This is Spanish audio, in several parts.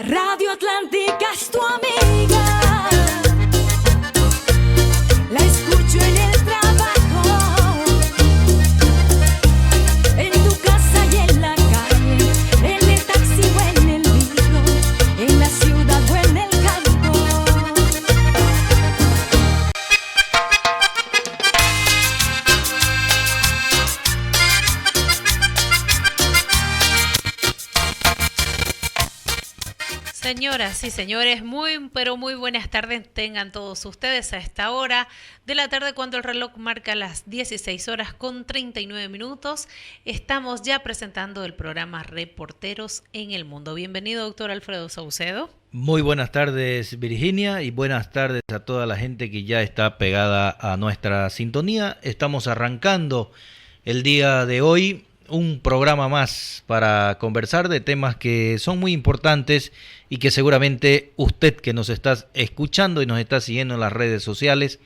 Radio Atlántica es tu amiga. La escucho en el trabajo, en tu casa y en la calle, en el taxi o en el micro, en la ciudad o en el campo. Señoras y señores, pero muy buenas tardes tengan todos ustedes a esta hora de la tarde, cuando el reloj marca las 16 horas con 39 minutos. Estamos ya presentando el programa Reporteros en el Mundo. Bienvenido, doctor Alfredo Saucedo. Muy buenas tardes, Virginia, y buenas tardes a toda la gente que ya está pegada a nuestra sintonía. Estamos arrancando el día de hoy un programa más para conversar de temas que son muy importantes y que seguramente usted que nos está escuchando y nos está siguiendo en las redes sociales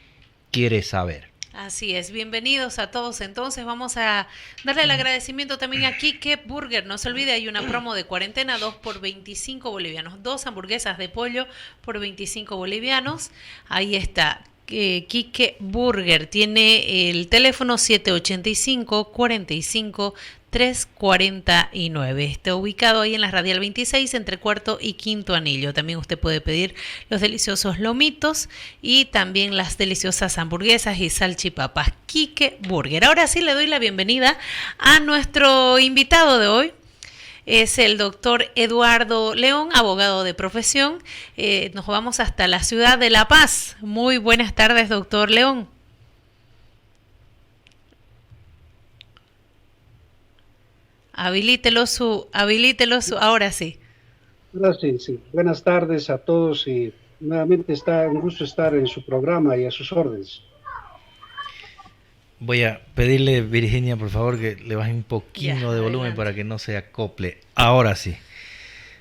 quiere saber. Así es, bienvenidos a todos. Entonces vamos a darle el agradecimiento también a Quique Burger. No se olvide, hay una promo de cuarentena, 2 por 25 bolivianos, 2 hamburguesas de pollo por 25 bolivianos. Ahí está. Quique Burger tiene el teléfono 785-45-349. Está ubicado ahí en la Radial 26 entre Cuarto y Quinto Anillo. También usted puede pedir los deliciosos lomitos y también las deliciosas hamburguesas y salchipapas. Quique Burger. Ahora sí le doy la bienvenida a nuestro invitado de hoy. Es el doctor Eduardo León, abogado de profesión. Nos vamos hasta la ciudad de La Paz. Muy buenas tardes, doctor León. Habilítelo ahora sí. Sí. Buenas tardes a todos y nuevamente está un gusto estar en su programa y a sus órdenes. Voy a pedirle, Virginia, por favor, que le baje un poquito de volumen adelante, para que no se acople. Ahora sí.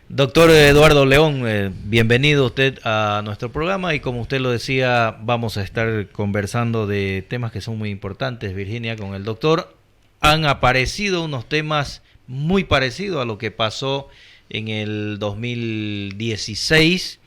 Doctor Eduardo León, bienvenido usted a nuestro programa y como usted lo decía, vamos a estar conversando de temas que son muy importantes, Virginia, con el doctor. Han aparecido unos temas muy parecidos a lo que pasó en el 2016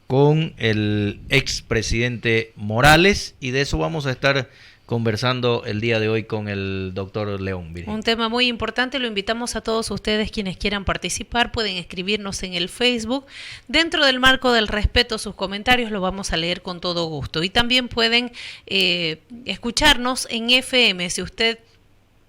con el expresidente Morales y de eso vamos a estar conversando el día de hoy con el doctor León. Virginia. Un tema muy importante, lo invitamos a todos ustedes quienes quieran participar, pueden escribirnos en el Facebook. Dentro del marco del respeto, sus comentarios los vamos a leer con todo gusto. Y también pueden escucharnos en FM, si usted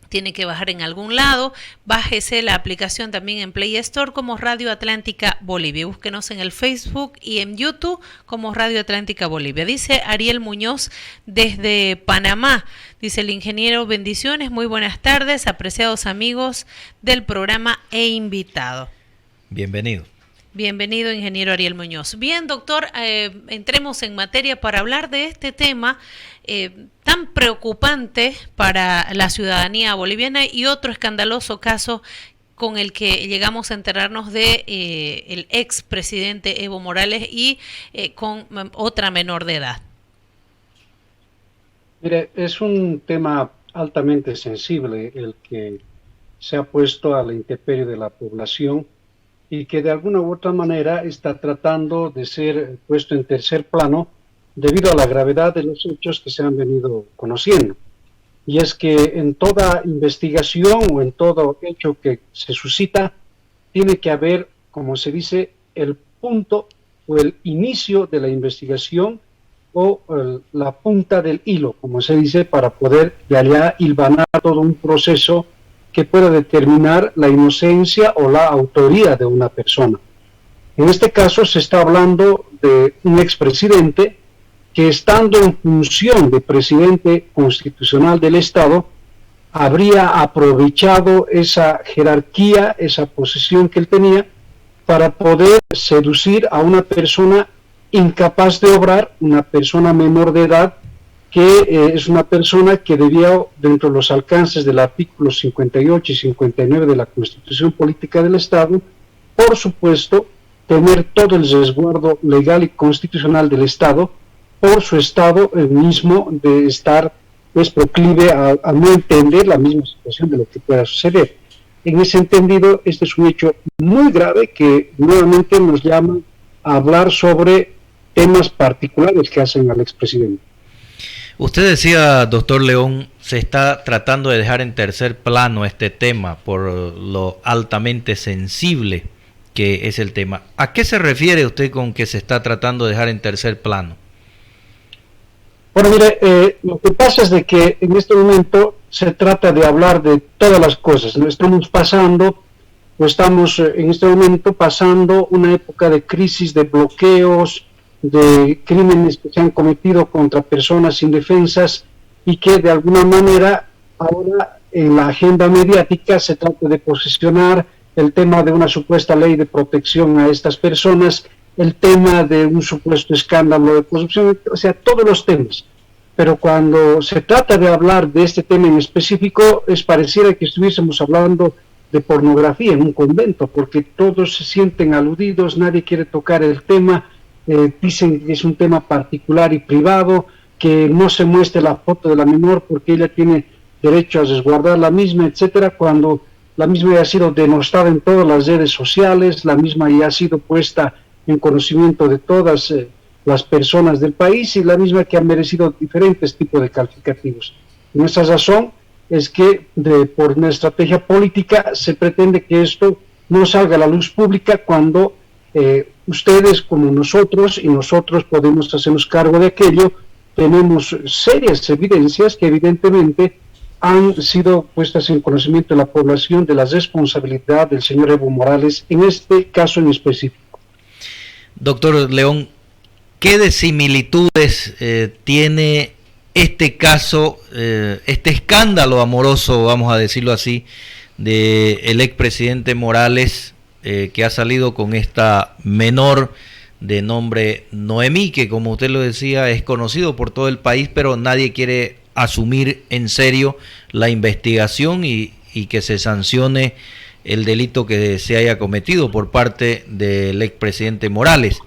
tiene que bajar en algún lado, bájese la aplicación también en Play Store como Radio Atlántica Bolivia. Búsquenos en el Facebook y en YouTube como Radio Atlántica Bolivia. Dice Ariel Muñoz desde Panamá. Dice el ingeniero, bendiciones, muy buenas tardes, apreciados amigos del programa e invitado. Bienvenido. Bienvenido, ingeniero Ariel Muñoz. Bien, doctor, entremos en materia para hablar de este tema tan preocupante para la ciudadanía boliviana y otro escandaloso caso con el que llegamos a enterarnos de el expresidente Evo Morales y con otra menor de edad. Mire, es un tema altamente sensible el que se ha puesto a la intemperie de la población y que de alguna u otra manera está tratando de ser puesto en tercer plano debido a la gravedad de los hechos que se han venido conociendo. Y es que en toda investigación o en todo hecho que se suscita, tiene que haber, como se dice, el punto o el inicio de la investigación o la punta del hilo, como se dice, para poder de allá hilvanar todo un proceso que pueda determinar la inocencia o la autoría de una persona. En este caso se está hablando de un expresidente que, estando en función de presidente constitucional del Estado, habría aprovechado esa jerarquía, esa posición que él tenía, para poder seducir a una persona incapaz de obrar, una persona menor de edad, que es una persona que debía, dentro de los alcances del artículo 58 y 59 de la Constitución Política del Estado, por supuesto, tener todo el resguardo legal y constitucional del Estado, por su estado mismo de estar pues proclive a no entender la misma situación de lo que pueda suceder. en ese entendido, este es un hecho muy grave que nuevamente nos llama a hablar sobre temas particulares que hacen al expresidente. Usted decía, doctor León, se está tratando de dejar en tercer plano este tema por lo altamente sensible que es el tema. ¿A qué se refiere usted con que se está tratando de dejar en tercer plano? Bueno, mire, lo que pasa es de que en este momento se trata de hablar de todas las cosas. Estamos pasando, o estamos en este momento pasando una época de crisis, de bloqueos, de crímenes que se han cometido contra personas indefensas y que de alguna manera ahora en la agenda mediática se trata de posicionar el tema de una supuesta ley de protección a estas personas, el tema de un supuesto escándalo de corrupción, o sea, todos los temas. Pero cuando se trata de hablar de este tema en específico, pareciera que estuviésemos hablando de pornografía en un convento, porque todos se sienten aludidos, nadie quiere tocar el tema, dicen que es un tema particular y privado, que no se muestre la foto de la menor porque ella tiene derecho a resguardar la misma, etcétera, cuando la misma ya ha sido denostada en todas las redes sociales, la misma ya ha sido puesta en conocimiento de todas las personas del país y la misma que ha merecido diferentes tipos de calificativos. Nuestra razón es que por una estrategia política se pretende que esto no salga a la luz pública cuando ustedes como nosotros, y nosotros podemos hacernos cargo de aquello, tenemos serias evidencias que evidentemente han sido puestas en conocimiento de la población de la responsabilidad del señor Evo Morales en este caso en específico. Doctor León, ¿qué de similitudes tiene este caso, este escándalo amoroso, vamos a decirlo así, del expresidente Morales, que ha salido con esta menor de nombre Noemí, que como usted lo decía es conocido por todo el país, pero nadie quiere asumir en serio la investigación y que se sancione el delito que se haya cometido por parte del expresidente Morales?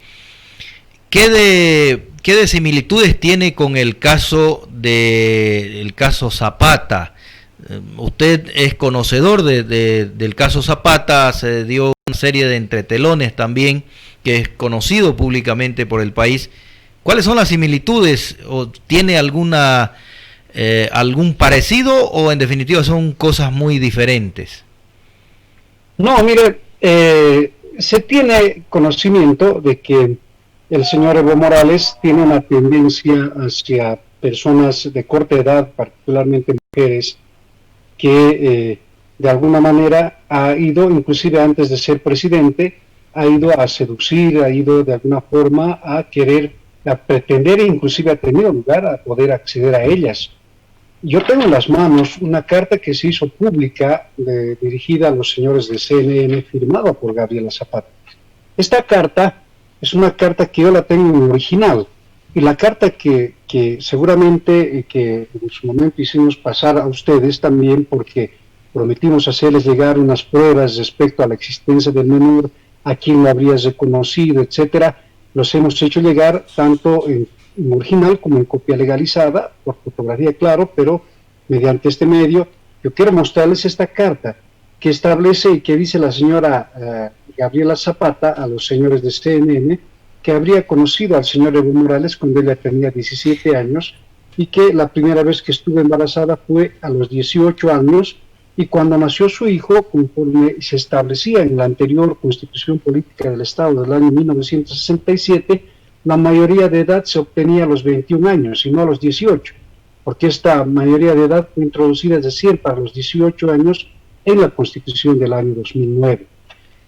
¿Qué de similitudes tiene con el caso Zapata? Usted es conocedor del caso Zapata, se dio una serie de entretelones también, que es conocido públicamente por el país. ¿Cuáles son las similitudes? ¿O tiene algún parecido o en definitiva son cosas muy diferentes? No, mire, se tiene conocimiento de que el señor Evo Morales tiene una tendencia hacia personas de corta edad, particularmente mujeres, que de alguna manera ha ido, inclusive antes de ser presidente, ha ido a seducir, ha ido de alguna forma a querer, a pretender, e inclusive ha tenido lugar a poder acceder a ellas. Yo tengo en las manos una carta que se hizo pública dirigida a los señores de CNN, firmada por Gabriela Zapata. Esta carta es una carta que yo la tengo en original, y la carta que seguramente que en su momento hicimos pasar a ustedes también, porque prometimos hacerles llegar unas pruebas respecto a la existencia del menor, a quién lo habría reconocido, etcétera, los hemos hecho llegar tanto en original como en copia legalizada, por fotografía, claro, pero mediante este medio. Yo quiero mostrarles esta carta que establece y que dice la señora Gabriela Zapata a los señores de CNN que habría conocido al señor Evo Morales cuando ella tenía 17 años y que la primera vez que estuvo embarazada fue a los 18 años, y cuando nació su hijo, conforme se establecía en la anterior Constitución Política del Estado del año 1967, la mayoría de edad se obtenía a los 21 años y no a los 18, porque esta mayoría de edad fue introducida, es decir, para los 18 años en la Constitución del año 2009.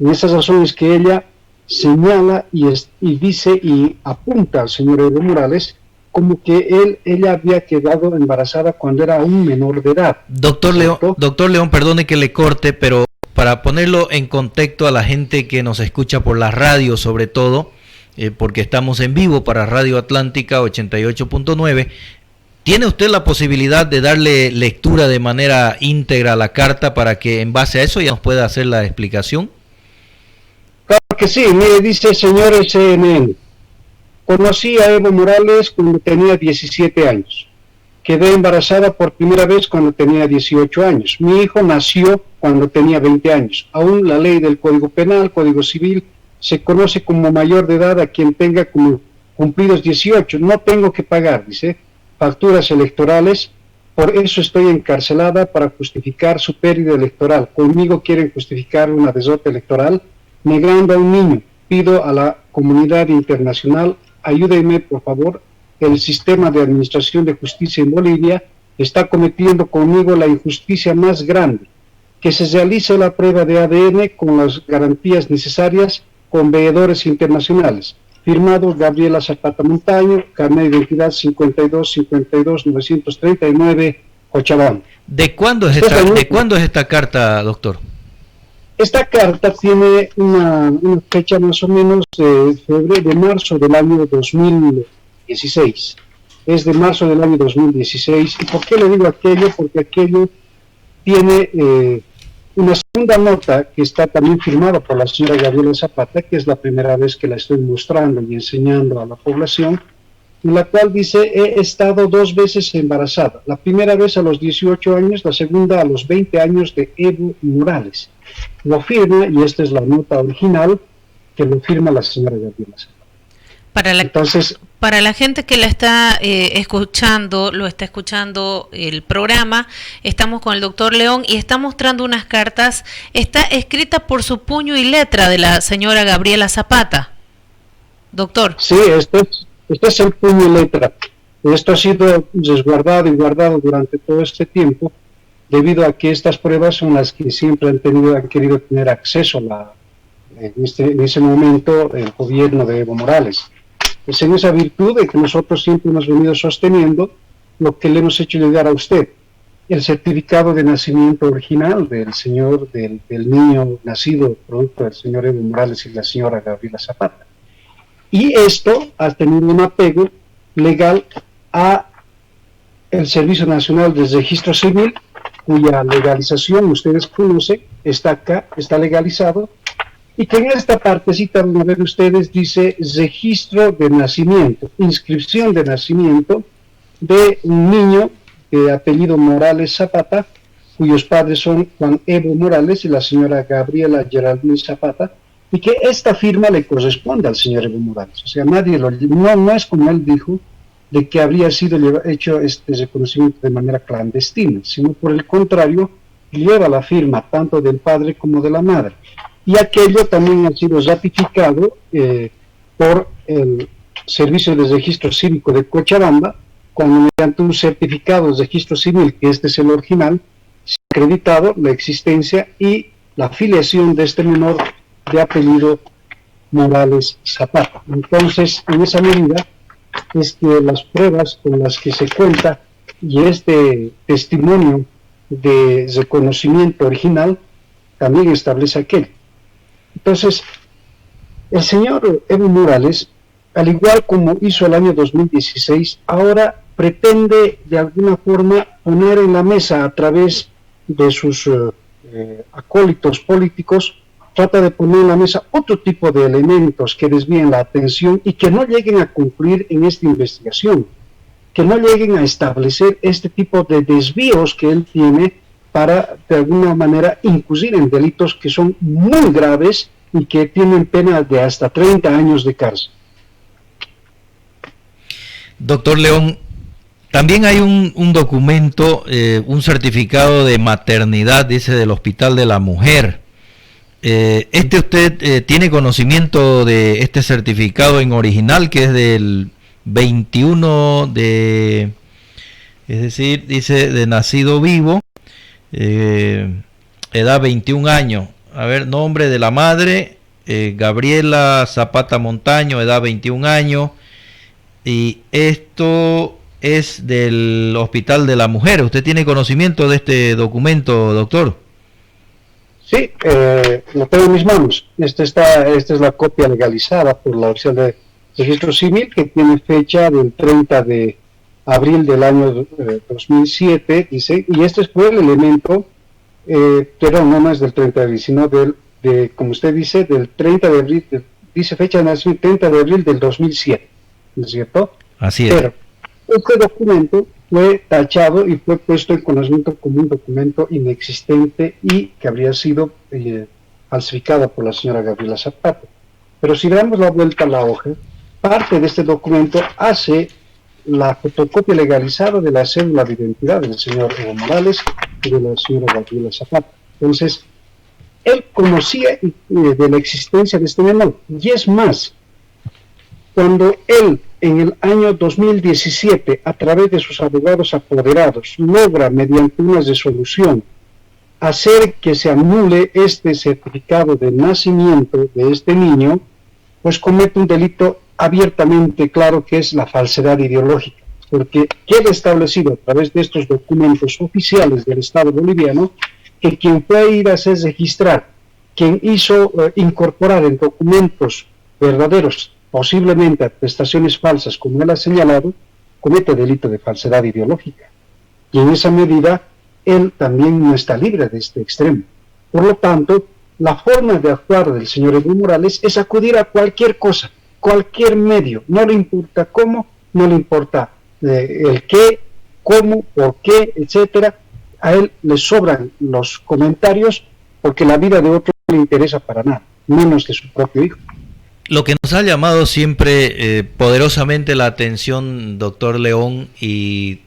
En esas razones que ella señala y dice y apunta al señor Evo Morales como que ella había quedado embarazada cuando era un menor de edad. Doctor León, perdone que le corte, pero para ponerlo en contexto a la gente que nos escucha por la radio, sobre todo, porque estamos en vivo para Radio Atlántica 88.9, ¿tiene usted la posibilidad de darle lectura de manera íntegra a la carta para que en base a eso ya nos pueda hacer la explicación? Claro que sí. Mire, dice el señor CNN: conocí a Evo Morales cuando tenía 17 años. Quedé embarazada por primera vez cuando tenía 18 años. Mi hijo nació cuando tenía 20 años. Aún la ley del Código Penal, Código Civil, se conoce como mayor de edad a quien tenga como cumplidos 18. No tengo que pagar, dice, facturas electorales. Por eso estoy encarcelada, para justificar su pérdida electoral. Conmigo quieren justificar una desota electoral negando a un niño. Pido a la comunidad internacional, ayúdenme por favor. El sistema de administración de justicia en Bolivia está cometiendo conmigo la injusticia más grande. Que se realice la prueba de ADN con las garantías necesarias con veedores internacionales. Firmado Gabriela Zapata Montaño, carnet de identidad 52-52-939, Cochabamba. ¿De cuándo es esta carta, doctor? Esta carta tiene una fecha más o menos de marzo del año 2016. Es de marzo del año 2016. ¿Y por qué le digo aquello? Porque aquello tiene una segunda nota que está también firmada por la señora Gabriela Zapata, que es la primera vez que la estoy mostrando y enseñando a la población, en la cual dice: he estado 2 veces embarazada. La primera vez a los 18 años, la segunda a los 20 años de Evo Morales. Lo firma, y esta es la nota original, que lo firma la señora Gabriela Zapata. Para la gente que la está escuchando, lo está escuchando el programa, estamos con el doctor León y está mostrando unas cartas. Está escrita por su puño y letra de la señora Gabriela Zapata. Doctor. Sí, este es el puño y letra. Esto ha sido resguardado y guardado durante todo este tiempo, debido a que estas pruebas son las que siempre han querido tener acceso en ese momento el gobierno de Evo Morales. Es en esa virtud de que nosotros siempre hemos venido sosteniendo lo que le hemos hecho llegar a usted: el certificado de nacimiento original del niño nacido producto del señor Evo Morales y la señora Gabriela Zapata. Y esto ha tenido un apego legal a el Servicio Nacional de Registro Civil, cuya legalización ustedes conocen, está acá, está legalizado, y que en esta partecita donde ven ustedes dice registro de nacimiento, inscripción de nacimiento de un niño de apellido Morales Zapata, cuyos padres son Juan Evo Morales y la señora Gabriela Geraldine Zapata, y que esta firma le corresponde al señor Evo Morales. O sea, no es como él dijo, de que habría sido hecho este reconocimiento de manera clandestina, sino por el contrario, lleva la firma tanto del padre como de la madre. Y aquello también ha sido ratificado por el Servicio de Registro Cívico de Cochabamba, mediante un certificado de registro civil, que este es el original, se ha acreditado la existencia y la filiación de este menor de apellido Morales Zapata. Entonces, en esa medida es que las pruebas con las que se cuenta y este testimonio de reconocimiento original también establece aquello. Entonces, el señor Evo Morales, al igual como hizo el año 2016, ahora pretende de alguna forma poner en la mesa a través de sus acólitos políticos, trata de poner en la mesa otro tipo de elementos que desvíen la atención y que no lleguen a concluir en esta investigación, que no lleguen a establecer este tipo de desvíos que él tiene para, de alguna manera, incurrir en delitos que son muy graves y que tienen pena de hasta 30 años de cárcel. Doctor León, también hay un documento, un certificado de maternidad, dice, del Hospital de la Mujer. ¿Usted tiene conocimiento de este certificado en original, que es del 21 de, es decir, dice de nacido vivo, edad 21 años? A ver, nombre de la madre, Gabriela Zapata Montaño, edad 21 años, y esto es del Hospital de la Mujer. ¿Usted tiene conocimiento de este documento, doctor? Sí, lo tengo en mis manos. Esta es la copia legalizada por la Oficina de Registro Civil, que tiene fecha del 30 de abril del año 2007, dice, y este fue el elemento, pero no es del 30 de abril, sino como usted dice, del 30 de abril, dice fecha de nacimiento 30 de abril del 2007, ¿no es cierto? Así es. Pero este documento fue tachado y fue puesto en conocimiento como un documento inexistente y que habría sido falsificado por la señora Gabriela Zapata. Pero si damos la vuelta a la hoja, parte de este documento hace la fotocopia legalizada de la cédula de identidad del señor Evo Morales y de la señora Gabriela Zapata. Entonces, él conocía de la existencia de este menor. Y es más, cuando él en el año 2017, a través de sus abogados apoderados, logra mediante una resolución hacer que se anule este certificado de nacimiento de este niño, pues comete un delito abiertamente claro que es la falsedad ideológica, porque queda establecido a través de estos documentos oficiales del Estado boliviano que quien puede ir a hacer registrar, quien hizo incorporar en documentos verdaderos, posiblemente atestaciones falsas, como él ha señalado, comete delito de falsedad ideológica. Y en esa medida, él también no está libre de este extremo. Por lo tanto, la forma de actuar del señor Evo Morales es acudir a cualquier cosa, cualquier medio, no le importa cómo, no le importa el qué, cómo, por qué, etcétera. A él le sobran los comentarios porque la vida de otro no le interesa para nada, menos de su propio hijo. Lo que nos ha llamado siempre poderosamente la atención, doctor León, y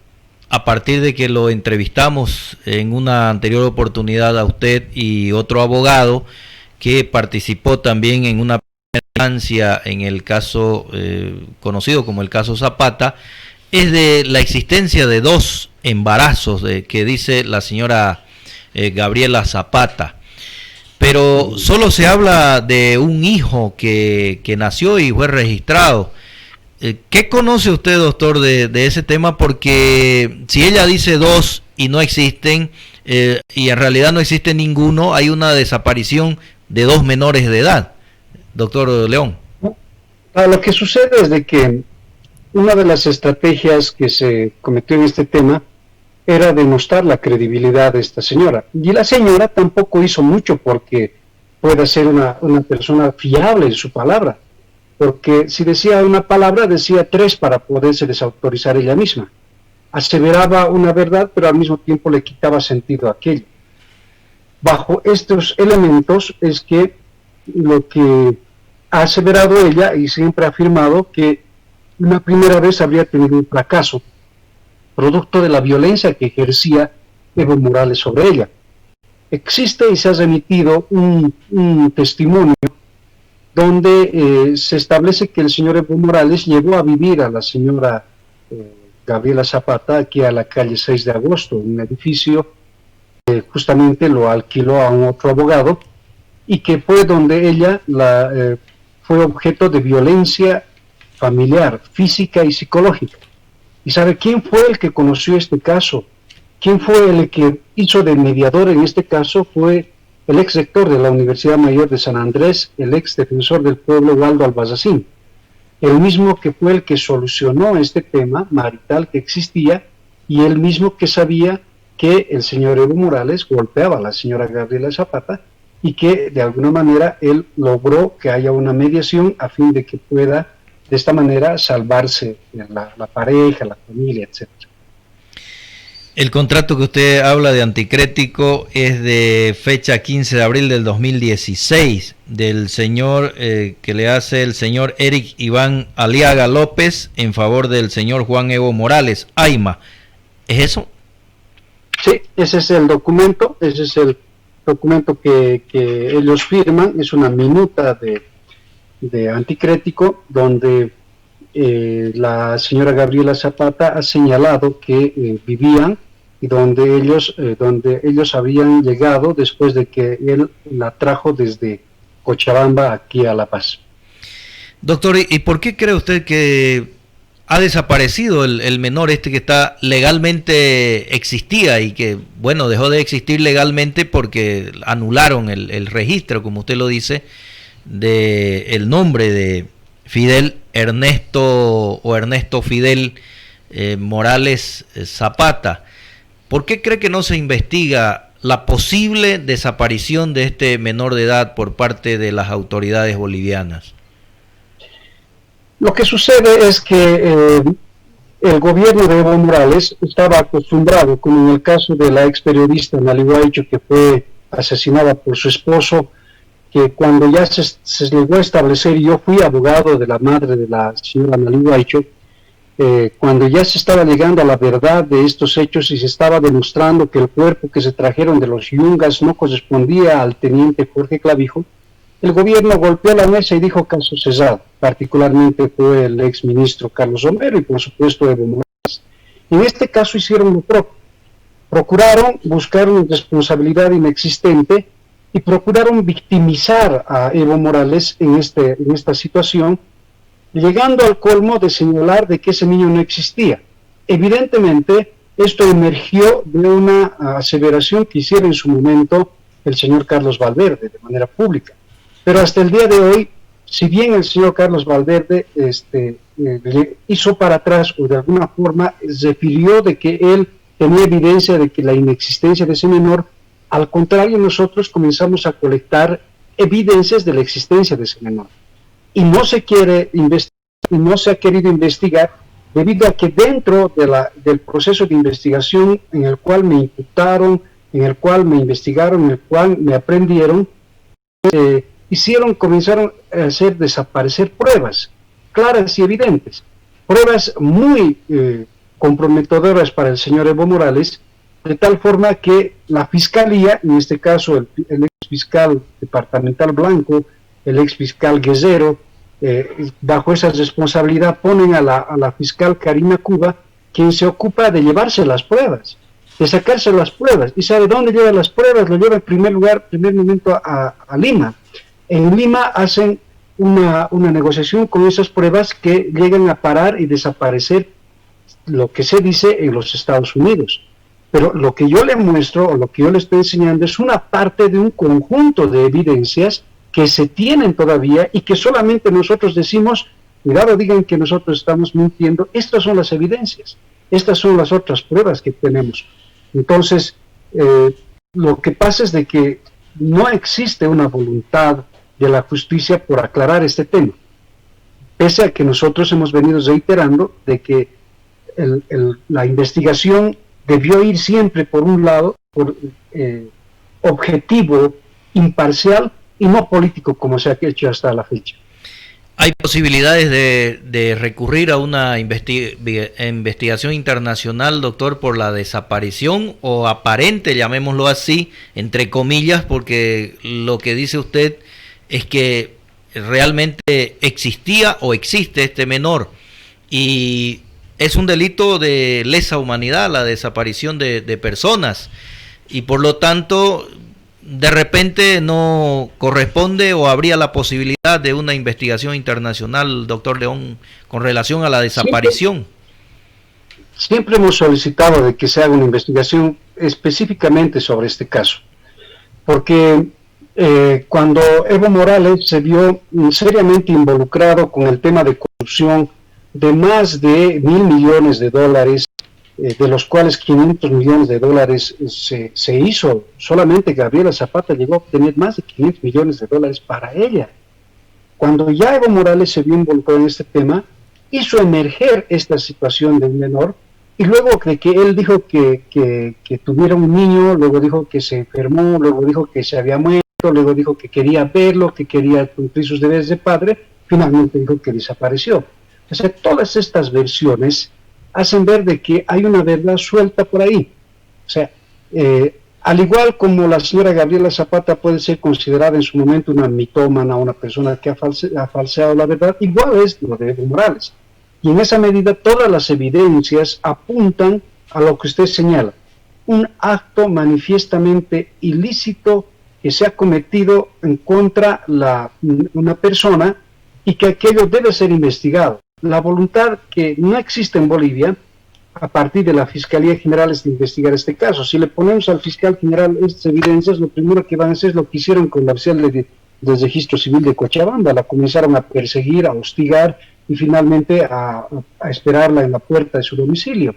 a partir de que lo entrevistamos en una anterior oportunidad a usted y otro abogado que participó también en una instancia en el caso conocido como el caso Zapata, es de la existencia de 2 embarazos que dice la señora Gabriela Zapata. Pero solo se habla de un hijo que nació y fue registrado. ¿Qué conoce usted, doctor, de ese tema? Porque si ella dice 2 y no existen, y en realidad no existe ninguno, hay una desaparición de 2 menores de edad. Doctor León. Lo que sucede es de que una de las estrategias que se cometió en este tema era demostrar la credibilidad de esta señora. Y la señora tampoco hizo mucho porque pueda ser una persona fiable en su palabra. Porque si decía una palabra, decía 3 para poderse desautorizar ella misma. Aseveraba una verdad, pero al mismo tiempo le quitaba sentido a aquello. Bajo estos elementos es que lo que ha aseverado ella, y siempre ha afirmado, que una primera vez habría tenido un fracaso, producto de la violencia que ejercía Evo Morales sobre ella. Existe y se ha remitido un testimonio donde se establece que el señor Evo Morales llevó a vivir a la señora Gabriela Zapata aquí a la calle 6 de agosto, un edificio que justamente lo alquiló a un otro abogado y que fue donde ella fue objeto de violencia familiar, física y psicológica. ¿Y sabe quién fue el que conoció este caso? ¿Quién fue el que hizo de mediador en este caso? Fue el ex rector de la Universidad Mayor de San Andrés, el ex defensor del pueblo Waldo Albazacín, el mismo que fue el que solucionó este tema marital que existía y el mismo que sabía que el señor Evo Morales golpeaba a la señora Gabriela Zapata y que de alguna manera él logró que haya una mediación a fin de que pueda de esta manera salvarse la pareja, la familia, etcétera. El contrato que usted habla de anticrético es de fecha 15 de abril del 2016, del señor que le hace el señor Eric Iván Aliaga López en favor del señor Juan Evo Morales, AIMA. ¿Es eso? Sí, ese es el documento, que ellos firman, es una minuta de anticrético donde la señora Gabriela Zapata ha señalado que vivían y donde ellos habían llegado después de que él la trajo desde Cochabamba aquí a La Paz. Doctor, ¿y por qué cree usted que ha desaparecido el menor que está legalmente existía y que, bueno, dejó de existir legalmente porque anularon el registro, como usted lo dice, de el nombre de Fidel Ernesto Fidel Morales Zapata? ¿Por qué cree que no se investiga la posible desaparición de este menor de edad por parte de las autoridades bolivianas? Lo que sucede es que el gobierno de Evo Morales estaba acostumbrado, como en el caso de la ex periodista Nali Guaicho, que fue asesinada por su esposo, que cuando ya se llegó a establecer, y yo fui abogado de la madre de la señora Nali Guaicho, cuando ya se estaba llegando a la verdad de estos hechos y se estaba demostrando que el cuerpo que se trajeron de los Yungas no correspondía al teniente Jorge Clavijo, el gobierno golpeó la mesa y dijo caso cesado. Particularmente fue el ex ministro Carlos Romero y por supuesto Evo Morales. En este caso hicieron lo propio. Procuraron buscar una responsabilidad inexistente y procuraron victimizar a Evo Morales en esta situación, llegando al colmo de señalar de que ese niño no existía. Evidentemente, esto emergió de una aseveración que hiciera en su momento el señor Carlos Valverde de manera pública. Pero hasta el día de hoy, si bien el señor Carlos Valverde hizo para atrás o de alguna forma refirió de que él tenía evidencia de que la inexistencia de ese menor, al contrario nosotros comenzamos a colectar evidencias de la existencia de ese menor. Y no se quiere investigar, no se ha querido investigar debido a que dentro del proceso de investigación en el cual me imputaron, en el cual me investigaron, en el cual me aprendieron, comenzaron a hacer desaparecer pruebas claras y evidentes, pruebas muy comprometedoras para el señor Evo Morales, de tal forma que la fiscalía, en este caso el ex fiscal departamental Blanco, el ex fiscal Guerrero, bajo esa responsabilidad ponen a la fiscal Karina Cuba, quien se ocupa de llevarse las pruebas, de sacarse las pruebas. ¿Y sabe dónde lleva las pruebas? Lo lleva en primer momento a Lima. En Lima hacen una negociación con esas pruebas que llegan a parar y desaparecer lo que se dice en los Estados Unidos. Pero lo que yo le muestro o lo que yo le estoy enseñando es una parte de un conjunto de evidencias que se tienen todavía y que solamente nosotros decimos, cuidado, digan que nosotros estamos mintiendo, estas son las evidencias, estas son las otras pruebas que tenemos. Entonces, lo que pasa es de que no existe una voluntad de la justicia por aclarar este tema, pese a que nosotros hemos venido reiterando de que la investigación debió ir siempre por un lado, por objetivo, imparcial y no político como se ha hecho hasta la fecha. ¿Hay posibilidades de recurrir a una investigación internacional, doctor, por la desaparición o aparente, llamémoslo así, entre comillas, porque lo que dice usted es que realmente existía o existe este menor y es un delito de lesa humanidad la desaparición de personas y por lo tanto de repente no corresponde o habría la posibilidad de una investigación internacional, doctor León, con relación a la desaparición. Siempre hemos solicitado de que se haga una investigación específicamente sobre este caso, porque cuando Evo Morales se vio seriamente involucrado con el tema de corrupción de más de $1.000 millones, de los cuales $500 millones se hizo, solamente Gabriela Zapata llegó a obtener más de $500 millones para ella. Cuando ya Evo Morales se vio involucrado en este tema, hizo emerger esta situación del menor, y luego de que él dijo que tuviera un niño, luego dijo que se enfermó, luego dijo que se había muerto, luego dijo que quería verlo, que quería cumplir sus deberes de padre, finalmente dijo que desapareció. O sea, todas estas versiones hacen ver de que hay una verdad suelta por ahí. O sea, al igual como la señora Gabriela Zapata puede ser considerada en su momento una mitómana, una persona que ha falseado la verdad, igual es lo de Evo Morales. Y en esa medida todas las evidencias apuntan a lo que usted señala, un acto manifiestamente ilícito que se ha cometido en contra una persona y que aquello debe ser investigado. La voluntad que no existe en Bolivia, a partir de la Fiscalía General, es de investigar este caso. Si le ponemos al fiscal general estas evidencias, lo primero que van a hacer es lo que hicieron con la oficial del registro civil de Cochabamba. La comenzaron a perseguir, a hostigar y finalmente a esperarla en la puerta de su domicilio.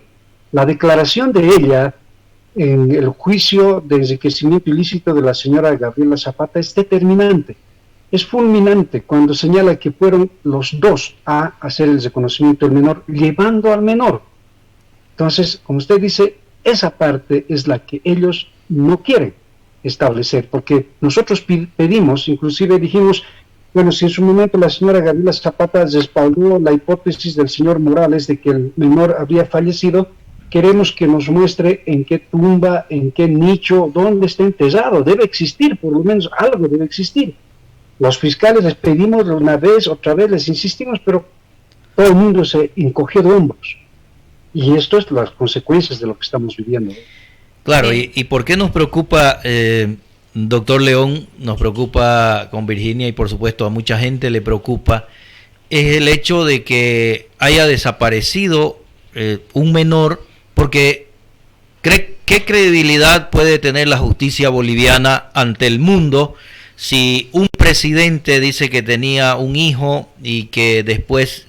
La declaración de ella en el juicio de enriquecimiento ilícito de la señora Gabriela Zapata es determinante. Es fulminante cuando señala que fueron los dos a hacer el reconocimiento del menor, llevando al menor. Entonces, como usted dice, esa parte es la que ellos no quieren establecer, porque nosotros pedimos, inclusive dijimos, bueno, si en su momento la señora Gabriela Zapata respaldó la hipótesis del señor Morales de que el menor había fallecido, queremos que nos muestre en qué tumba, en qué nicho, dónde está enterrado. Debe existir, por lo menos algo debe existir. Los fiscales les pedimos una vez, otra vez, les insistimos, pero todo el mundo se encogió de hombros. Y esto es las consecuencias de lo que estamos viviendo. Claro, ¿y por qué nos preocupa, doctor León, nos preocupa con Virginia y por supuesto a mucha gente le preocupa, es el hecho de que haya desaparecido un menor, porque ¿qué credibilidad puede tener la justicia boliviana ante el mundo si un presidente dice que tenía un hijo y que después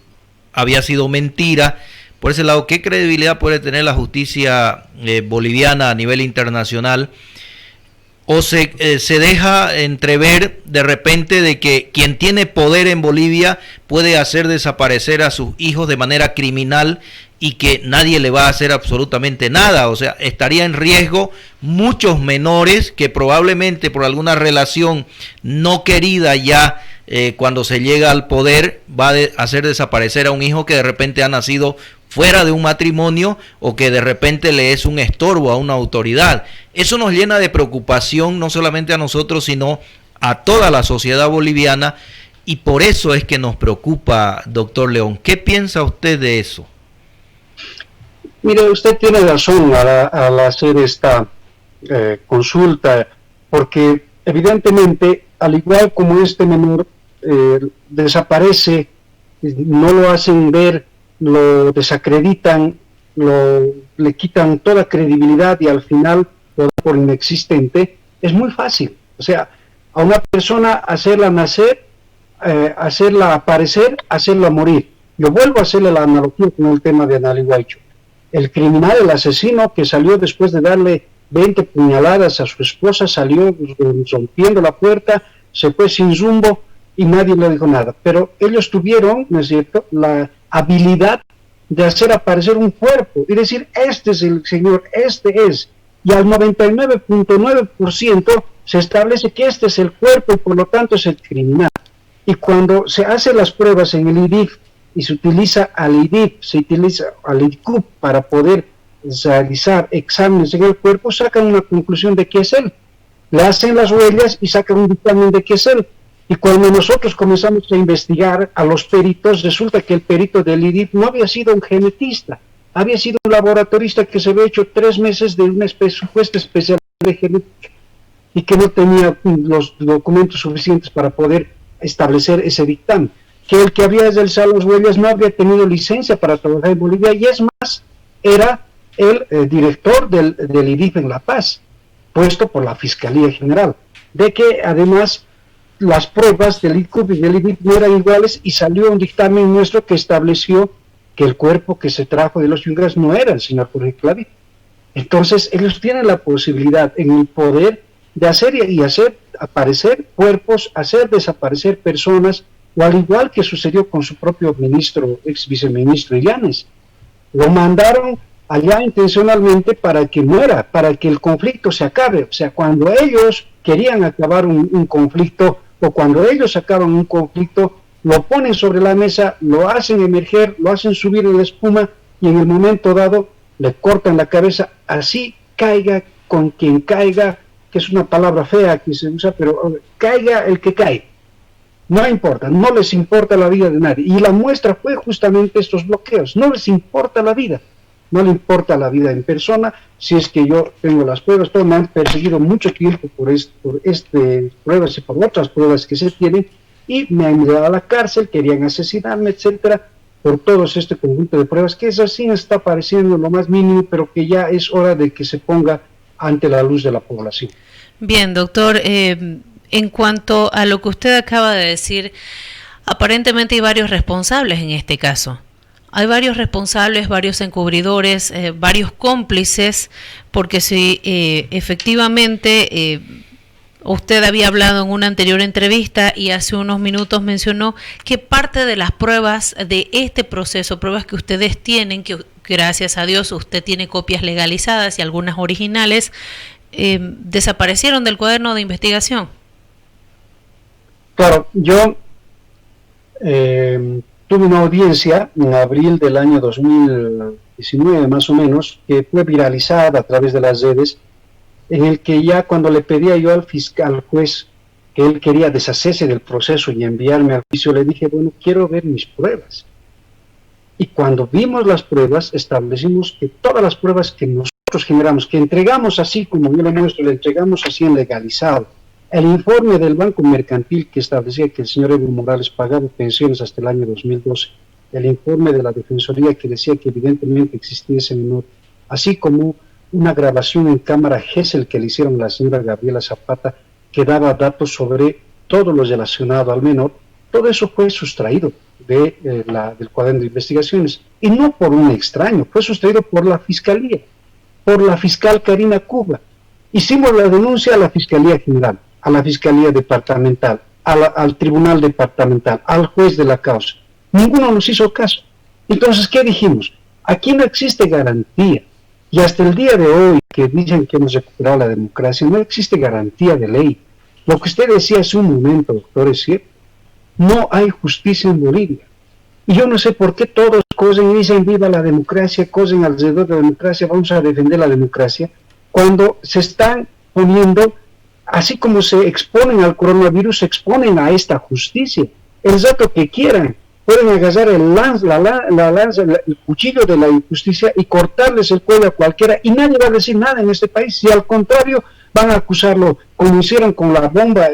había sido mentira? Por ese lado, ¿qué credibilidad puede tener la justicia boliviana a nivel internacional? ¿O se deja entrever de repente de que quien tiene poder en Bolivia puede hacer desaparecer a sus hijos de manera criminal y que nadie le va a hacer absolutamente nada? O sea, estaría en riesgo muchos menores que probablemente por alguna relación no querida ya cuando se llega al poder va a hacer desaparecer a un hijo que de repente ha nacido fuera de un matrimonio o que de repente le es un estorbo a una autoridad. Eso nos llena de preocupación no solamente a nosotros, sino a toda la sociedad boliviana, y por eso es que nos preocupa, doctor León. ¿Qué piensa usted de eso? Mire, usted tiene razón al hacer esta consulta, porque evidentemente, al igual como este menor desaparece, no lo hacen ver, lo desacreditan, le quitan toda credibilidad y al final lo dan por inexistente, es muy fácil. O sea, a una persona hacerla nacer, hacerla aparecer, hacerla morir. Yo vuelvo a hacerle la analogía con el tema de Anali Guaycho. El criminal, el asesino que salió después de darle 20 puñaladas a su esposa, salió rompiendo la puerta, se fue sin rumbo y nadie le dijo nada. Pero ellos tuvieron, ¿no es cierto?, la habilidad de hacer aparecer un cuerpo y decir, este es el señor, este es. Y al 99.9% se establece que este es el cuerpo y por lo tanto es el criminal. Y cuando se hacen las pruebas en el IDIF y se utiliza al IDIF, se utiliza al IDCUP para poder realizar exámenes en el cuerpo, sacan una conclusión de que es él. Le hacen las huellas y sacan un dictamen de que es él. Y cuando nosotros comenzamos a investigar a los peritos, resulta que el perito del IDIF no había sido un genetista, había sido un laboratorista que se había hecho 3 meses de una supuesta especialidad de genética y que no tenía los documentos suficientes para poder establecer ese dictamen. Que el que había realizado las huellas no había tenido licencia para trabajar en Bolivia y es más, era el director del IDIF en La Paz, puesto por la Fiscalía General, de que además las pruebas del IDCUP y del IDIF no eran iguales y salió un dictamen nuestro que estableció que el cuerpo que se trajo de los Yungas no era el señor Jorge Clavijo. Entonces ellos tienen la posibilidad en el poder de hacer y hacer aparecer cuerpos, hacer desaparecer personas, o al igual que sucedió con su propio ministro, ex viceministro Illanes. Lo mandaron allá intencionalmente para que muera, para que el conflicto se acabe. O sea, cuando ellos querían acabar un conflicto, o cuando ellos acaban un conflicto, lo ponen sobre la mesa, lo hacen emerger, lo hacen subir en la espuma, y en el momento dado le cortan la cabeza, así caiga con quien caiga, que es una palabra fea que se usa, pero caiga el que cae. No importa, no les importa la vida de nadie. Y la muestra fue justamente estos bloqueos. No les importa la vida. No le importa la vida en persona. Si es que yo tengo las pruebas, todos me han perseguido mucho tiempo por pruebas y por otras pruebas que se tienen, y me han llevado a la cárcel, querían asesinarme, etcétera, por todo este conjunto de pruebas, que eso sí está pareciendo lo más mínimo, pero que ya es hora de que se ponga ante la luz de la población. Bien, doctor, en cuanto a lo que usted acaba de decir, aparentemente hay varios responsables en este caso. Hay varios responsables, varios encubridores, varios cómplices, porque si efectivamente usted había hablado en una anterior entrevista y hace unos minutos mencionó que parte de las pruebas de este proceso, pruebas que ustedes tienen, que gracias a Dios usted tiene copias legalizadas y algunas originales, desaparecieron del cuaderno de investigación. Claro, yo tuve una audiencia en abril del año 2019 más o menos, que fue viralizada a través de las redes, en el que ya cuando le pedía yo al juez que él quería deshacerse del proceso y enviarme al juicio, le dije, bueno, quiero ver mis pruebas. Y cuando vimos las pruebas, establecimos que todas las pruebas que nosotros generamos, que entregamos así como yo le muestro, le entregamos así en legalizado. El informe del Banco Mercantil que establecía que el señor Evo Morales pagaba pensiones hasta el año 2012, el informe de la Defensoría que decía que evidentemente existía ese menor, así como una grabación en cámara Gesell que le hicieron a la señora Gabriela Zapata, que daba datos sobre todo lo relacionado al menor, todo eso fue sustraído del cuaderno de investigaciones, y no por un extraño, fue sustraído por la Fiscalía, por la fiscal Karina Cuba. Hicimos la denuncia a la Fiscalía General, a la Fiscalía Departamental, al Tribunal Departamental, al juez de la causa. Ninguno nos hizo caso. Entonces, ¿qué dijimos? Aquí no existe garantía, y hasta el día de hoy, que dicen que hemos recuperado la democracia, no existe garantía de ley. Lo que usted decía hace un momento, doctor, es cierto. No hay justicia en Bolivia. Y yo no sé por qué todos cosen y dicen viva la democracia, cosen alrededor de la democracia, vamos a defender la democracia, cuando se están poniendo, así como se exponen al coronavirus, se exponen a esta justicia. El rato que quieran, pueden agarrar el cuchillo de la injusticia y cortarles el cuello a cualquiera, y nadie va a decir nada en este país, si al contrario van a acusarlo, como hicieron con la bomba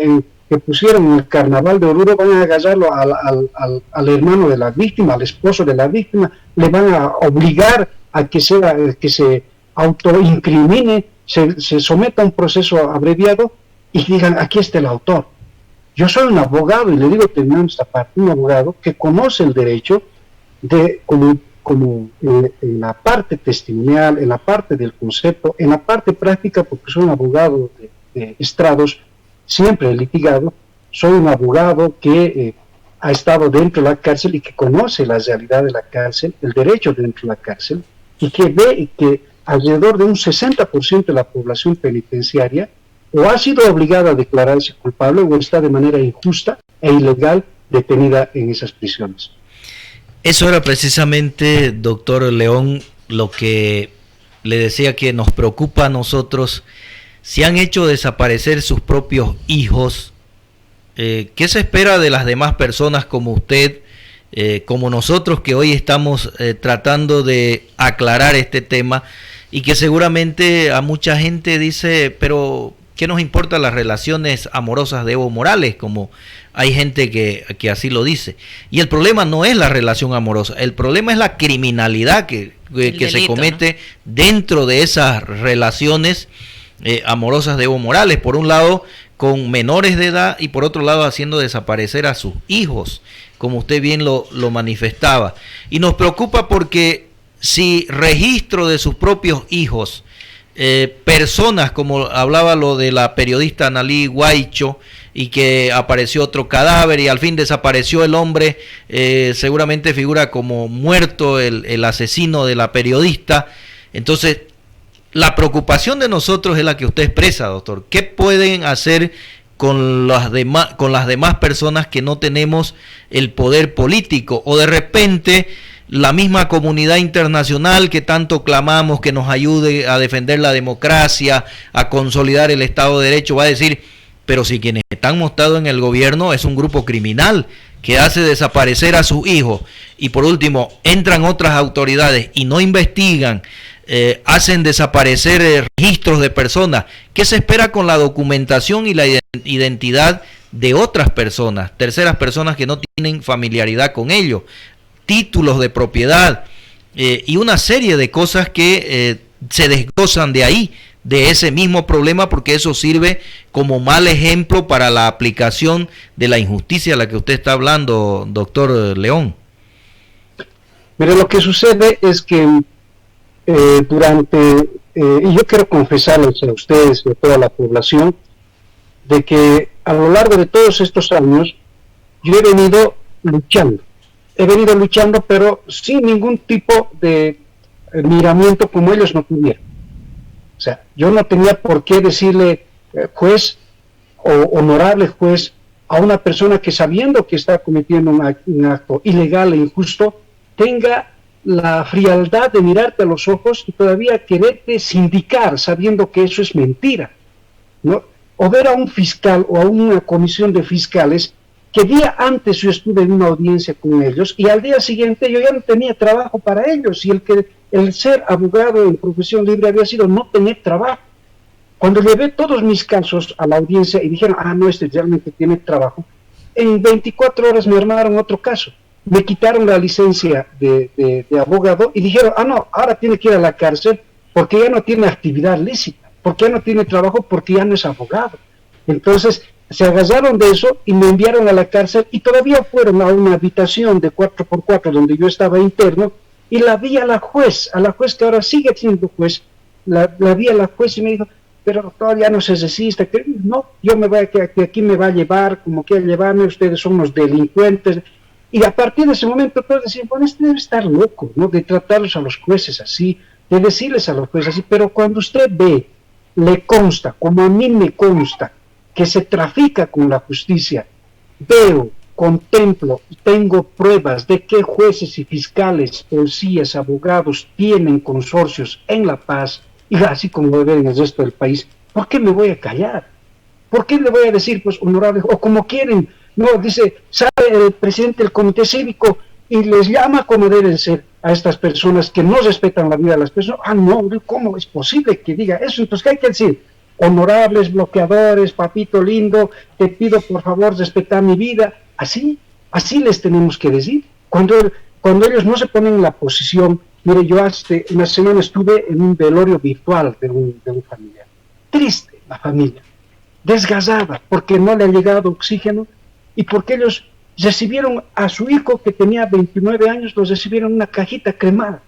que pusieron en el carnaval de Oruro, van a agarrarlo al hermano de la víctima, al esposo de la víctima, le van a obligar a que se autoincrimine, se someta a un proceso abreviado y digan, aquí está el autor. Yo soy un abogado, y le digo terminando esta parte, un abogado que conoce el derecho como en la parte testimonial, en la parte del concepto, en la parte práctica, porque soy un abogado de estrados, siempre he litigado, soy un abogado que ha estado dentro de la cárcel y que conoce la realidad de la cárcel, el derecho dentro de la cárcel, y que ve que alrededor de un 60% de la población penitenciaria o ha sido obligada a declararse culpable o está de manera injusta e ilegal detenida en esas prisiones. Eso era precisamente, doctor León, lo que le decía que nos preocupa a nosotros. Si han hecho desaparecer sus propios hijos, ¿qué se espera de las demás personas como usted, como nosotros, que hoy estamos tratando de aclarar este tema y que seguramente a mucha gente dice, pero ¿qué nos importan las relaciones amorosas de Evo Morales? Como hay gente que así lo dice. Y el problema no es la relación amorosa, el problema es la criminalidad que delito, se comete, ¿no?, dentro de esas relaciones amorosas de Evo Morales. Por un lado, con menores de edad, y por otro lado, haciendo desaparecer a sus hijos, como usted bien lo manifestaba. Y nos preocupa porque si registro de sus propios hijos, personas, como hablaba lo de la periodista Analí Guaicho, y que apareció otro cadáver y al fin desapareció el hombre, seguramente figura como muerto el asesino de la periodista. Entonces, la preocupación de nosotros es la que usted expresa, doctor. ¿Qué pueden hacer con las demás personas que no tenemos el poder político? O de repente la misma comunidad internacional que tanto clamamos que nos ayude a defender la democracia, a consolidar el Estado de Derecho, va a decir, pero si quienes están montados en el gobierno es un grupo criminal que hace desaparecer a sus hijos, y por último entran otras autoridades y no investigan, hacen desaparecer registros de personas. ¿Qué se espera con la documentación y la identidad de otras personas, terceras personas que no tienen familiaridad con ellos, títulos de propiedad y una serie de cosas que se desglosan de ahí, de ese mismo problema, porque eso sirve como mal ejemplo para la aplicación de la injusticia a la que usted está hablando, doctor León? Mire, lo que sucede es que y yo quiero confesarles a ustedes y a toda la población, de que a lo largo de todos estos años yo he venido luchando, pero sin ningún tipo de miramiento como ellos no tuvieron. O sea, yo no tenía por qué decirle juez o honorable juez a una persona que sabiendo que está cometiendo un acto ilegal e injusto, tenga la frialdad de mirarte a los ojos y todavía quererte sindicar sabiendo que eso es mentira, ¿no? O ver a un fiscal o a una comisión de fiscales que día antes yo estuve en una audiencia con ellos y al día siguiente yo ya no tenía trabajo para ellos, y el ser abogado en profesión libre había sido no tener trabajo. Cuando llevé todos mis casos a la audiencia y dijeron, no, este realmente tiene trabajo, en 24 horas me armaron otro caso. Me quitaron la licencia de abogado y dijeron, no, ahora tiene que ir a la cárcel porque ya no tiene actividad lícita, porque ya no tiene trabajo, porque ya no es abogado. Entonces se agarraron de eso y me enviaron a la cárcel, y todavía fueron a una habitación de 4x4 donde yo estaba interno, y la vi a la juez que ahora sigue siendo juez, la vi a la juez y me dijo, pero doctor, ya no se resiste, que no, yo me voy que aquí me va a llevar, como quiera llevarme, ustedes son unos delincuentes. Y a partir de ese momento todos decían, bueno, este debe estar loco, ¿no? De tratarlos a los jueces así, de decirles a los jueces así, pero cuando usted ve, le consta, como a mí me consta, que se trafica con la justicia, veo, contemplo, tengo pruebas de que jueces y fiscales, policías, abogados tienen consorcios en La Paz, y así como lo ven en el resto del país, ¿por qué me voy a callar? ¿Por qué le voy a decir, pues, honorable, o como quieren? No, dice, sale el presidente del comité cívico y les llama como deben ser a estas personas que no respetan la vida de las personas. No, ¿cómo es posible que diga eso? Entonces, ¿qué hay que decir? Honorables bloqueadores, papito lindo, te pido por favor respetar mi vida. Así les tenemos que decir. Cuando ellos no se ponen en la posición. Mire, yo hace una semana estuve en un velorio virtual de un familiar. Triste la familia, desgasada, porque no le ha llegado oxígeno y porque ellos recibieron a su hijo que tenía 29 años, los recibieron en una cajita cremada.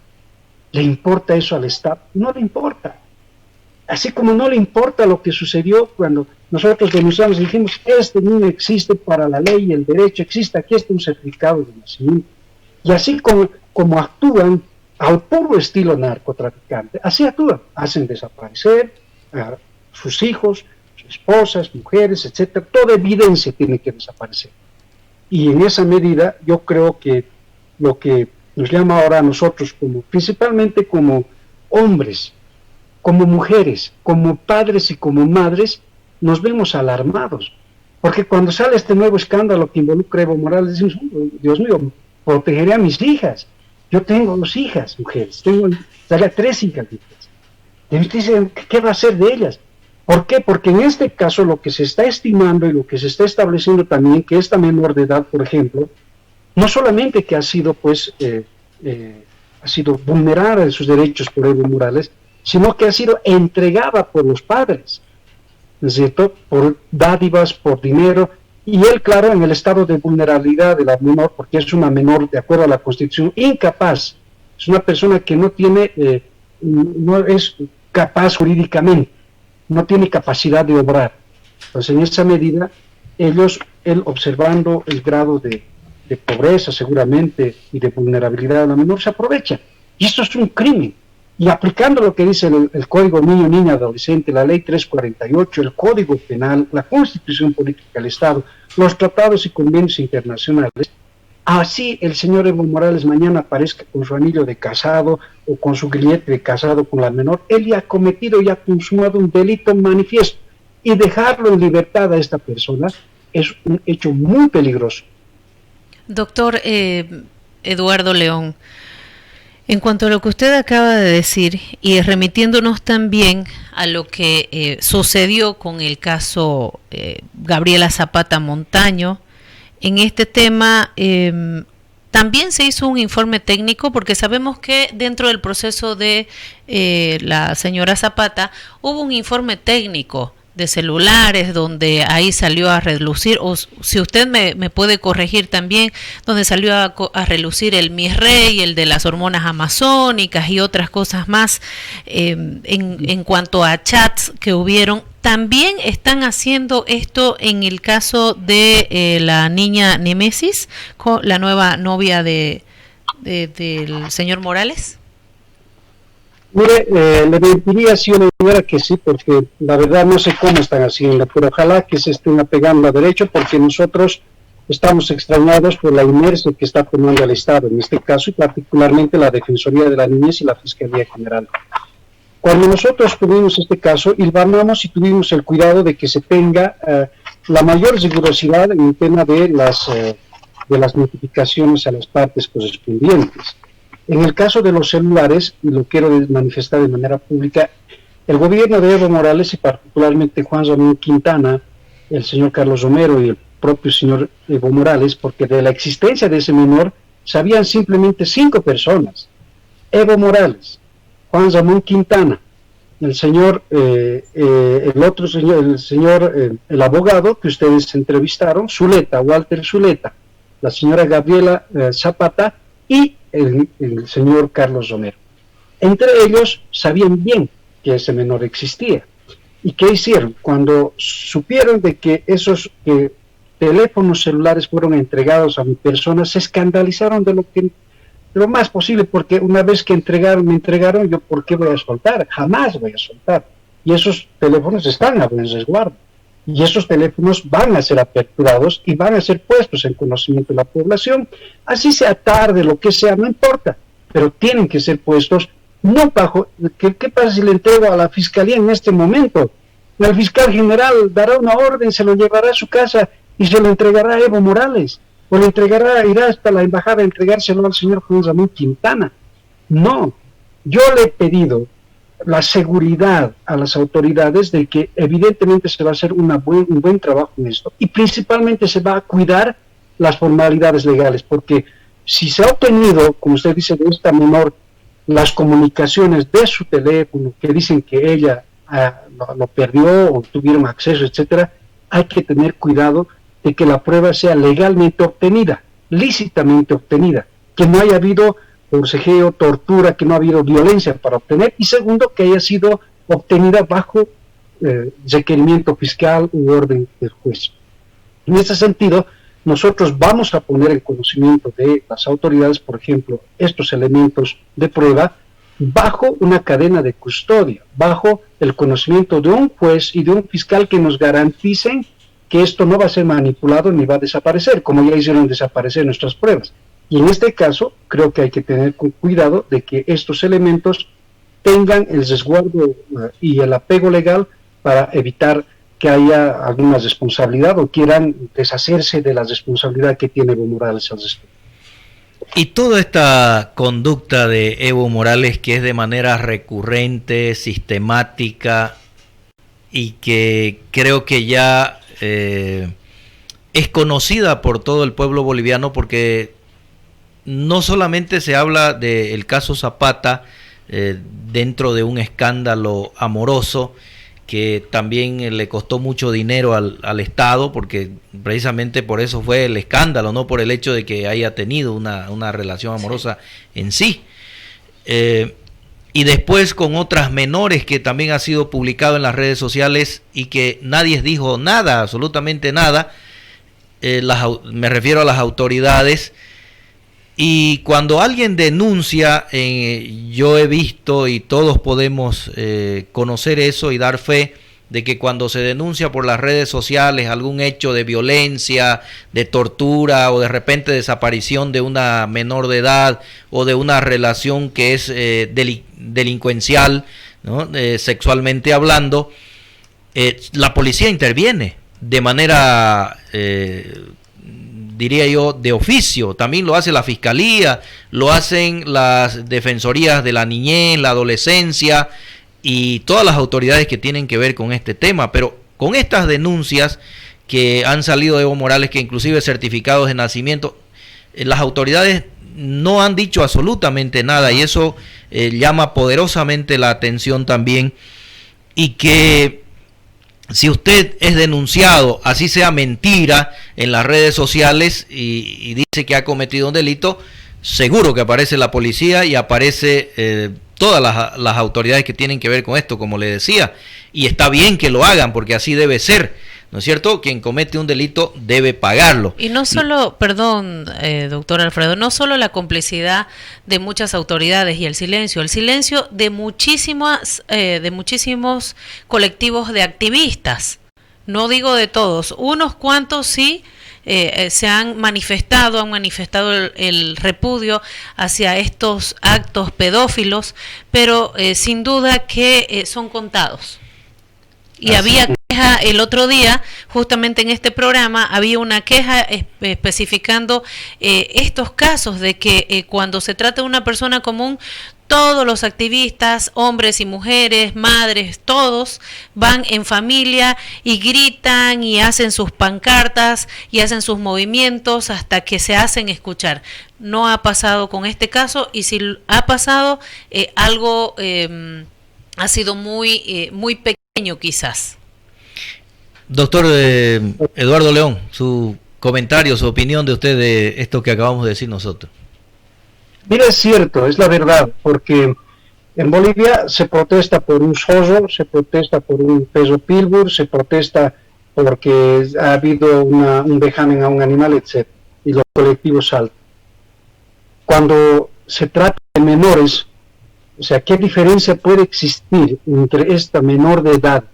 ¿Le importa eso al Estado? No le importa. Así como no le importa lo que sucedió cuando nosotros denunciamos y dijimos, este niño existe para la ley y el derecho, existe, aquí está un certificado de nacimiento. Y así como actúan al puro estilo narcotraficante, así actúan, hacen desaparecer a sus hijos, sus esposas, mujeres, etcétera. Toda evidencia tiene que desaparecer. Y en esa medida yo creo que lo que nos llama ahora a nosotros, principalmente como hombres, como mujeres, como padres y como madres, nos vemos alarmados. Porque cuando sale este nuevo escándalo que involucra a Evo Morales, decimos, Dios mío, protegeré a mis hijas. Yo tengo 2 hijas, mujeres, tengo 3 hijas. Dicen, ¿qué va a hacer de ellas? ¿Por qué? Porque en este caso lo que se está estimando y lo que se está estableciendo también, que esta menor de edad, por ejemplo, no solamente que ha sido, ha sido vulnerada en sus derechos por Evo Morales, sino que ha sido entregada por los padres, ¿no es cierto?, por dádivas, por dinero, y él, claro, en el estado de vulnerabilidad de la menor, porque es una menor, de acuerdo a la Constitución, incapaz, es una persona que no tiene, no es capaz jurídicamente, no tiene capacidad de obrar. Entonces, en esa medida, él observando el grado de pobreza, seguramente, y de vulnerabilidad de la menor, se aprovecha. Y esto es un crimen. Y aplicando lo que dice el Código Niño, Niña, Adolescente, la Ley 348, el Código Penal, la Constitución Política del Estado, los tratados y convenios internacionales, así el señor Evo Morales mañana aparezca con su anillo de casado o con su grillete de casado con la menor, él ya ha cometido y ha consumado un delito manifiesto. Y dejarlo en libertad a esta persona es un hecho muy peligroso. Doctor Eduardo León, en cuanto a lo que usted acaba de decir y remitiéndonos también a lo que sucedió con el caso Gabriela Zapata Montaño, en este tema también se hizo un informe técnico porque sabemos que dentro del proceso de la señora Zapata hubo un informe técnico de celulares, donde ahí salió a relucir, o si usted me puede corregir también, donde salió a relucir el MIRREI, el de las hormonas amazónicas y otras cosas más, en cuanto a chats que hubieron. También están haciendo esto en el caso de la niña Némesis, la nueva novia del señor Morales. Mire, le mentiría si yo le dijera que sí, porque la verdad no sé cómo están haciendo, pero ojalá que se estén apegando a derecho, porque nosotros estamos extrañados por la inercia que está tomando el Estado, en este caso, y particularmente la Defensoría de la Niñez y la Fiscalía General. Cuando nosotros tuvimos este caso, ilvanamos y tuvimos el cuidado de que se tenga la mayor rigurosidad en el tema de las notificaciones a las partes correspondientes. En el caso de los celulares, y lo quiero manifestar de manera pública, el gobierno de Evo Morales y particularmente Juan Ramón Quintana, el señor Carlos Romero y el propio señor Evo Morales, porque de la existencia de ese menor sabían simplemente 5 personas: Evo Morales, Juan Ramón Quintana, el señor, el otro señor, el abogado que ustedes entrevistaron, Zuleta, Walter Zuleta, la señora Gabriela Zapata y el señor Carlos Romero. Entre ellos sabían bien que ese menor existía. ¿Y qué hicieron? Cuando supieron de que esos teléfonos celulares fueron entregados a mi persona, se escandalizaron de lo más posible, porque una vez que me entregaron, yo ¿por qué voy a soltar? Jamás voy a soltar. Y esos teléfonos están a buen resguardo. Y esos teléfonos van a ser aperturados y van a ser puestos en conocimiento de la población, así sea tarde, lo que sea, no importa, pero tienen que ser puestos, no bajo, ¿qué pasa si le entrego a la fiscalía en este momento? El fiscal general dará una orden, se lo llevará a su casa y se lo entregará a Evo Morales, o le entregará, irá hasta la embajada a entregárselo al señor Juan Ramón Quintana. No, yo le he pedido la seguridad a las autoridades de que evidentemente se va a hacer un buen trabajo en esto, y principalmente se va a cuidar las formalidades legales, porque si se ha obtenido, como usted dice, de esta menor, las comunicaciones de su teléfono que dicen que ella lo perdió o tuvieron acceso, etcétera, hay que tener cuidado de que la prueba sea legalmente obtenida, lícitamente obtenida, que no haya habido forcejeo, tortura, que no ha habido violencia para obtener, y segundo, que haya sido obtenida bajo requerimiento fiscal u orden del juez. En ese sentido, nosotros vamos a poner en conocimiento de las autoridades, por ejemplo, estos elementos de prueba bajo una cadena de custodia, bajo el conocimiento de un juez y de un fiscal que nos garanticen que esto no va a ser manipulado ni va a desaparecer, como ya hicieron desaparecer nuestras pruebas. Y en este caso, creo que hay que tener cuidado de que estos elementos tengan el resguardo y el apego legal para evitar que haya alguna responsabilidad o quieran deshacerse de la responsabilidad que tiene Evo Morales al respecto. Y toda esta conducta de Evo Morales, que es de manera recurrente, sistemática, y que creo que ya es conocida por todo el pueblo boliviano, porque no solamente se habla del caso Zapata dentro de un escándalo amoroso que también le costó mucho dinero al Estado, porque precisamente por eso fue el escándalo, no por el hecho de que haya tenido una relación amorosa en sí. Y después con otras menores que también ha sido publicado en las redes sociales y que nadie dijo nada, absolutamente nada. Me refiero a las autoridades. Y cuando alguien denuncia, yo he visto y todos podemos conocer eso y dar fe de que cuando se denuncia por las redes sociales algún hecho de violencia, de tortura o de repente desaparición de una menor de edad o de una relación que es delincuencial, ¿no? Sexualmente hablando, la policía interviene de manera diría yo, de oficio. También lo hace la Fiscalía, lo hacen las Defensorías de la Niñez, la Adolescencia y todas las autoridades que tienen que ver con este tema. Pero con estas denuncias que han salido de Evo Morales, que inclusive certificados de nacimiento, las autoridades no han dicho absolutamente nada, y eso llama poderosamente la atención también. Y que si usted es denunciado, así sea mentira, en las redes sociales y dice que ha cometido un delito, seguro que aparece la policía y aparece todas las autoridades que tienen que ver con esto, como le decía, y está bien que lo hagan porque así debe ser, ¿no es cierto? Quien comete un delito debe pagarlo. Y no solo, perdón, doctor Alfredo, no solo la complicidad de muchas autoridades y el silencio de muchísimos colectivos de activistas. No digo de todos, unos cuantos sí se han manifestado el repudio hacia estos actos pedófilos, pero sin duda que son contados. Y había queja el otro día, justamente en este programa, había una queja especificando estos casos de que cuando se trata de una persona común, todos los activistas, hombres y mujeres, madres, todos van en familia y gritan y hacen sus pancartas y hacen sus movimientos hasta que se hacen escuchar. No ha pasado con este caso, y si ha pasado, algo ha sido muy pequeño quizás. Doctor Eduardo León, su comentario, su opinión de usted de esto que acabamos de decir nosotros. Mira, es cierto, es la verdad, porque en Bolivia se protesta por un zorro, se protesta por un peso pilbur, se protesta porque ha habido un vejamen a un animal, etc. Y los colectivos saltan. Cuando se trata de menores, o sea, ¿qué diferencia puede existir entre esta menor de edad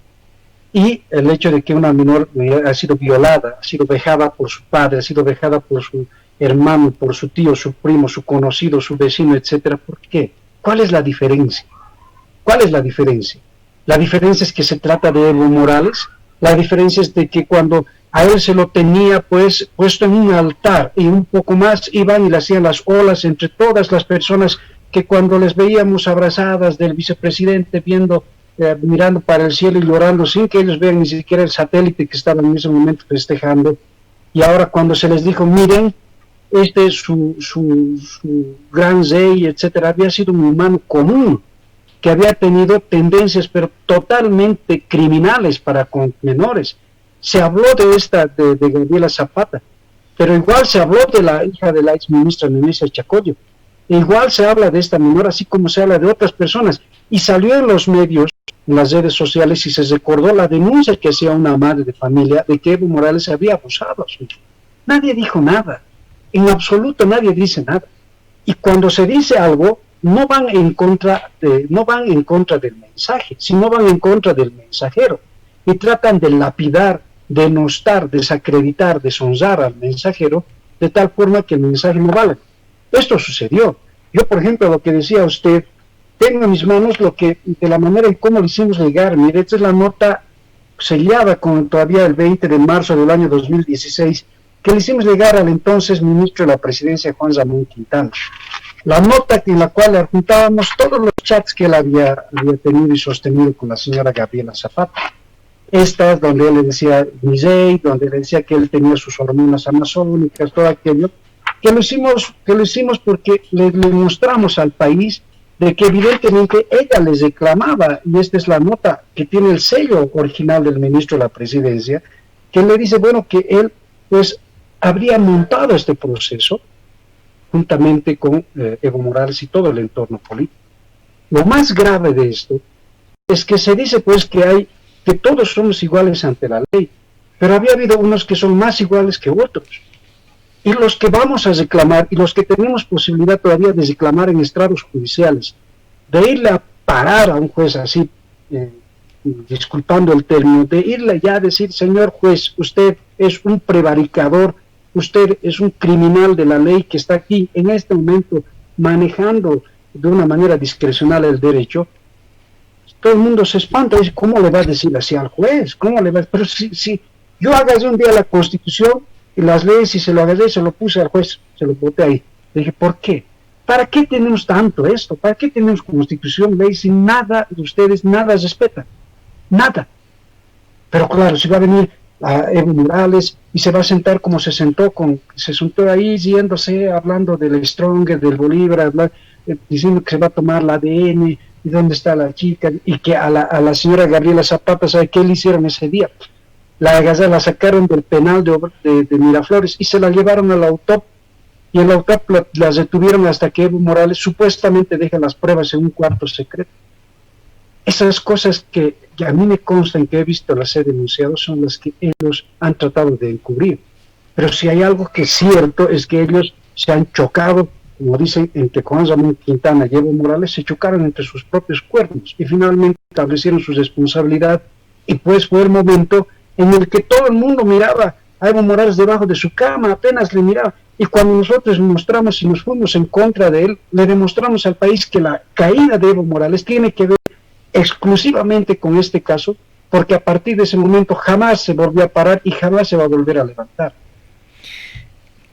y el hecho de que una menor ha sido violada, ha sido vejada por su padre, ha sido vejada por su hermano, por su tío, su primo, su conocido, su vecino, etcétera? ¿Por qué? ¿Cuál es la diferencia? ¿Cuál es la diferencia? La diferencia es que se trata de Evo Morales. La diferencia es de que cuando a él se lo tenía pues puesto en un altar y un poco más iban y le hacían las olas entre todas las personas que cuando les veíamos abrazadas del vicepresidente mirando para el cielo y llorando sin que ellos vean ni siquiera el satélite que estaba en ese momento festejando, y ahora cuando se les dijo, miren, este es su gran rey, etcétera, había sido un humano común que había tenido tendencias pero totalmente criminales para con menores. Se habló de Gabriela Zapata, pero igual se habló de la hija de la ex ministra Nenesia Chacoyo, igual se habla de esta menor así como se habla de otras personas, y salió en los medios, en las redes sociales, y se recordó la denuncia que hacía una madre de familia de que Evo Morales había abusado a su hijo. Nadie dijo nada. En absoluto nadie dice nada. Y cuando se dice algo, no van en contra del mensaje, sino van en contra del mensajero. Y tratan de lapidar, denostar, desacreditar, deshonrar al mensajero, de tal forma que el mensaje no valga. Esto sucedió. Yo, por ejemplo, lo que decía usted, tengo en mis manos de la manera en cómo lo hicimos llegar. Mire, esta es la nota sellada con todavía el 20 de marzo del año 2016, que le hicimos llegar al entonces ministro de la Presidencia, Juan Ramón Quintana. La nota en la cual adjuntábamos todos los chats que él había tenido y sostenido con la señora Gabriela Zapata. Esta es donde él le decía Misei, donde le decía que él tenía sus hormonas amazónicas, todo aquello, que lo hicimos porque le mostramos al país de que evidentemente ella les reclamaba, y esta es la nota que tiene el sello original del ministro de la Presidencia, que le dice, bueno, que él pues habría montado este proceso juntamente con Evo Morales y todo el entorno político. Lo más grave de esto es que se dice pues que todos somos iguales ante la ley, pero había habido unos que son más iguales que otros. Y los que vamos a reclamar, y los que tenemos posibilidad todavía de reclamar en estrados judiciales, de irle a parar a un juez así, disculpando el término, de irle ya a decir, señor juez, usted es un prevaricador, usted es un criminal de la ley que está aquí en este momento manejando de una manera discrecional el derecho, todo el mundo se espanta y dice, ¿cómo le va a decir así al juez? ¿Cómo le va? Pero si yo agarré un día la Constitución y las leyes y se lo agarré, se lo puse al juez, se lo boté ahí. Le dije, ¿por qué? ¿Para qué tenemos tanto esto? ¿Para qué tenemos Constitución, ley, si nada de ustedes, nada respetan? Nada. Pero claro, si va a venir a Evo Morales y se va a sentar como se sentó ahí yéndose, hablando del Stronger, del Bolívar, diciendo que se va a tomar la ADN y dónde está la chica, y que a la señora Gabriela Zapata, ¿sabe qué le hicieron ese día? La sacaron del penal de Miraflores y se la llevaron a la UTOP, y en la UTOP la retuvieron hasta que Evo Morales supuestamente deja las pruebas en un cuarto secreto. Esas cosas que que a mí me constan que he visto las he denunciado son las que ellos han tratado de encubrir. Pero si hay algo que es cierto es que ellos se han chocado, como dicen, entre Juan Ramón Quintana y Evo Morales, se chocaron entre sus propios cuernos y finalmente establecieron su responsabilidad, y pues fue el momento en el que todo el mundo miraba a Evo Morales debajo de su cama, apenas le miraba, y cuando nosotros mostramos y nos fuimos en contra de él, le demostramos al país que la caída de Evo Morales tiene que ver exclusivamente con este caso, porque a partir de ese momento jamás se volvió a parar y jamás se va a volver a levantar.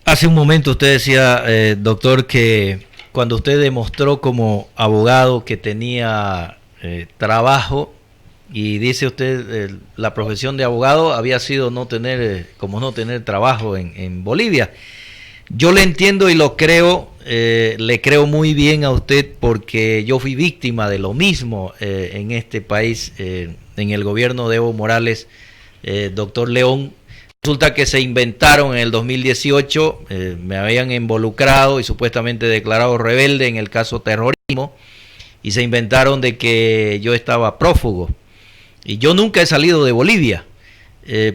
Hace un momento usted decía, doctor, que cuando usted demostró como abogado que tenía trabajo, y dice usted, la profesión de abogado había sido no tener trabajo en Bolivia. Yo le entiendo y lo creo, le creo muy bien a usted, porque yo fui víctima de lo mismo en este país, en el gobierno de Evo Morales, doctor León. Resulta que se inventaron en el 2018, me habían involucrado y supuestamente declarado rebelde en el caso terrorismo, y se inventaron de que yo estaba prófugo. Y yo nunca he salido de Bolivia,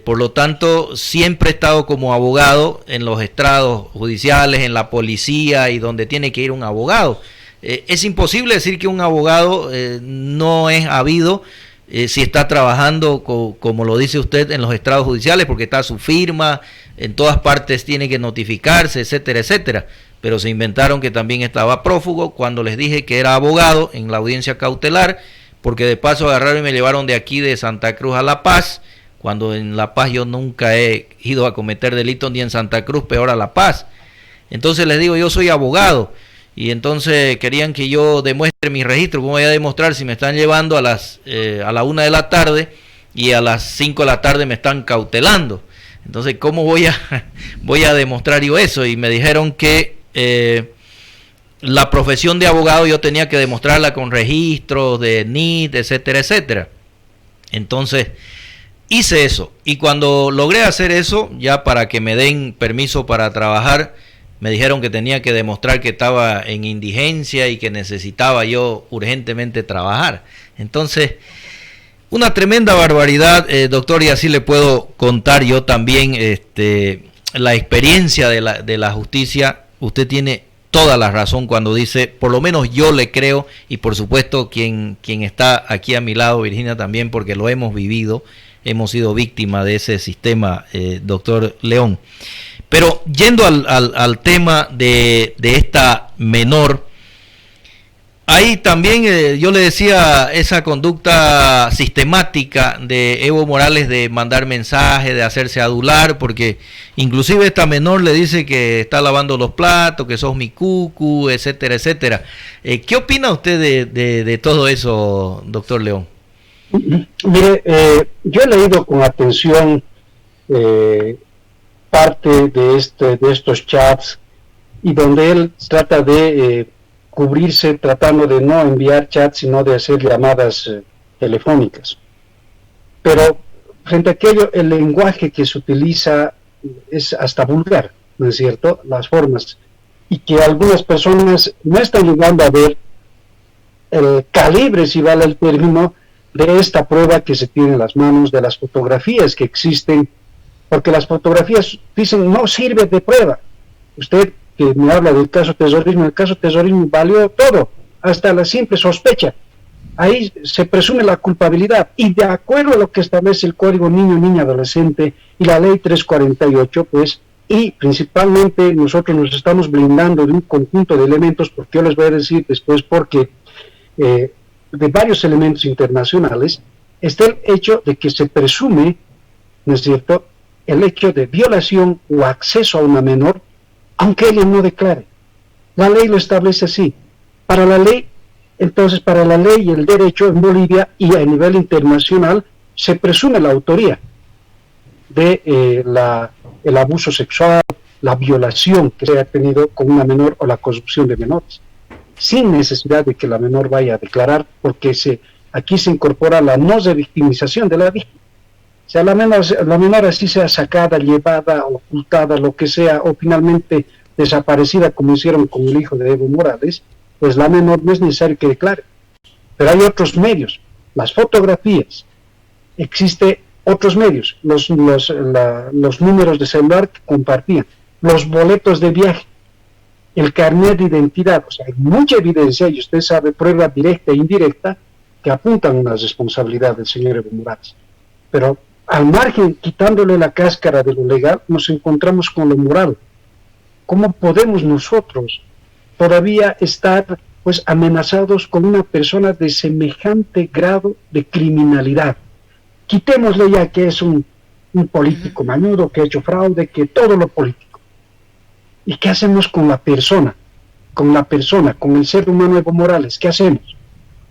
por lo tanto siempre he estado como abogado en los estrados judiciales, en la policía y donde tiene que ir un abogado. Es imposible decir que un abogado no es habido si está trabajando, como lo dice usted, en los estrados judiciales, porque está su firma, en todas partes tiene que notificarse, etcétera, etcétera. Pero se inventaron que también estaba prófugo cuando les dije que era abogado en la audiencia cautelar, porque de paso agarraron y me llevaron de aquí de Santa Cruz a La Paz, cuando en La Paz yo nunca he ido a cometer delitos, ni en Santa Cruz, peor a La Paz. Entonces les digo, yo soy abogado, y entonces querían que yo demuestre mi registro. ¿Cómo voy a demostrar si me están llevando a la 1 de la tarde y a las 5 de la tarde me están cautelando? Entonces, ¿cómo voy a demostrar yo eso? Y me dijeron que la profesión de abogado yo tenía que demostrarla con registros de NIT, etcétera, etcétera. Entonces hice eso, y cuando logré hacer eso, ya para que me den permiso para trabajar, me dijeron que tenía que demostrar que estaba en indigencia y que necesitaba yo urgentemente trabajar. Entonces, una tremenda barbaridad, doctor, y así le puedo contar yo también la experiencia de la justicia. Usted tiene toda la razón cuando dice, por lo menos yo le creo, y por supuesto quien está aquí a mi lado, Virginia, también, porque lo hemos vivido, hemos sido víctimas de ese sistema, doctor León. Pero yendo al tema de esta menor, ahí también yo le decía, esa conducta sistemática de Evo Morales de mandar mensajes, de hacerse adular, porque inclusive esta menor le dice que está lavando los platos, que sos mi cucu, etcétera, etcétera. ¿Qué opina usted de todo eso, doctor León? Mire, yo he leído con atención parte de estos chats, y donde él trata de cubrirse tratando de no enviar chats, sino de hacer llamadas telefónicas. Pero frente a aquello, el lenguaje que se utiliza es hasta vulgar, ¿no es cierto? Las formas, y que algunas personas no están llegando a ver el calibre, si vale el término, de esta prueba que se tiene en las manos, de las fotografías que existen, porque las fotografías dicen no sirve de prueba. Usted que me habla del caso terrorismo, el caso terrorismo valió todo, hasta la simple sospecha. Ahí se presume la culpabilidad, y de acuerdo a lo que establece el Código Niño, Niña, Adolescente y la Ley 348, pues, y principalmente nosotros nos estamos blindando de un conjunto de elementos, porque yo les voy a decir después porque de varios elementos internacionales, está el hecho de que se presume, ¿no es cierto?, el hecho de violación o acceso a una menor, aunque ella no declare. La ley lo establece así. Para la ley, entonces, para la ley y el derecho en Bolivia y a nivel internacional, se presume la autoría de el abuso sexual, la violación que se ha tenido con una menor o la corrupción de menores, sin necesidad de que la menor vaya a declarar, porque aquí se incorpora la no revictimización de la víctima. O sea, la menor así sea sacada, llevada, ocultada, lo que sea, o finalmente desaparecida, como hicieron con el hijo de Evo Morales, pues la menor no es necesario que declare. Pero hay otros medios, las fotografías, existe otros medios, los números de celular que compartían, los boletos de viaje, el carnet de identidad. O sea, hay mucha evidencia, y usted sabe, prueba directa e indirecta, que apuntan a una responsabilidad del señor Evo Morales. Pero al margen, quitándole la cáscara de lo legal, nos encontramos con lo moral. ¿Cómo podemos nosotros todavía estar pues amenazados con una persona de semejante grado de criminalidad? Quitémosle ya que es un político mañudo, que ha hecho fraude, que todo lo político. ¿Y qué hacemos con la persona? Con el ser humano Evo Morales, ¿qué hacemos?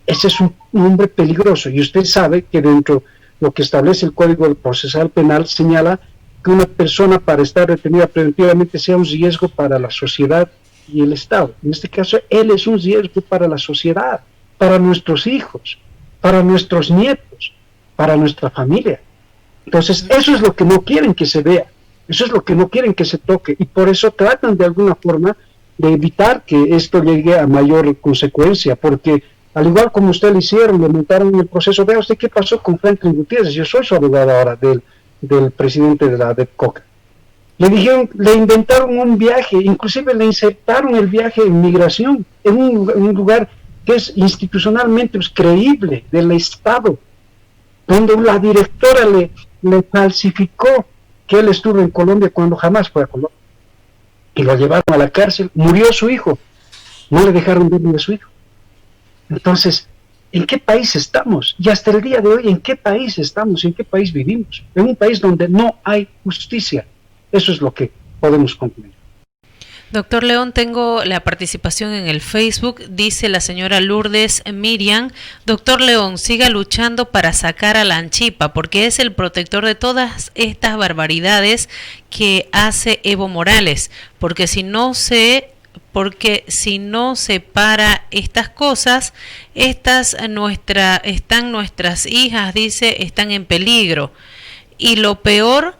Ese es un hombre peligroso, y usted sabe que dentro de lo que establece el Código Procesal Penal señala que una persona para estar retenida preventivamente sea un riesgo para la sociedad y el Estado. En este caso, él es un riesgo para la sociedad, para nuestros hijos, para nuestros nietos, para nuestra familia. Entonces, eso es lo que no quieren que se vea, eso es lo que no quieren que se toque, y por eso tratan de alguna forma de evitar que esto llegue a mayor consecuencia, porque al igual como usted lo hicieron, le montaron el proceso. Vea usted qué pasó con Franklin Gutiérrez. Yo soy su abogado ahora del presidente de la DEPCOC. Le dijeron, le inventaron un viaje, inclusive le insertaron el viaje en migración, en un lugar que es institucionalmente creíble del Estado, donde la directora le falsificó que él estuvo en Colombia cuando jamás fue a Colombia. Y lo llevaron a la cárcel, murió su hijo, no le dejaron ver ni a su hijo. Entonces, ¿en qué país estamos? Y hasta el día de hoy, ¿en qué país estamos? ¿En qué país vivimos? En un país donde no hay justicia. Eso es lo que podemos concluir. Doctor León, tengo la participación en el Facebook, dice la señora Lourdes Miriam. Doctor León, siga luchando para sacar a la Anchipa, porque es el protector de todas estas barbaridades que hace Evo Morales, porque si no se para estas cosas, están nuestras hijas, dice, están en peligro. Y lo peor,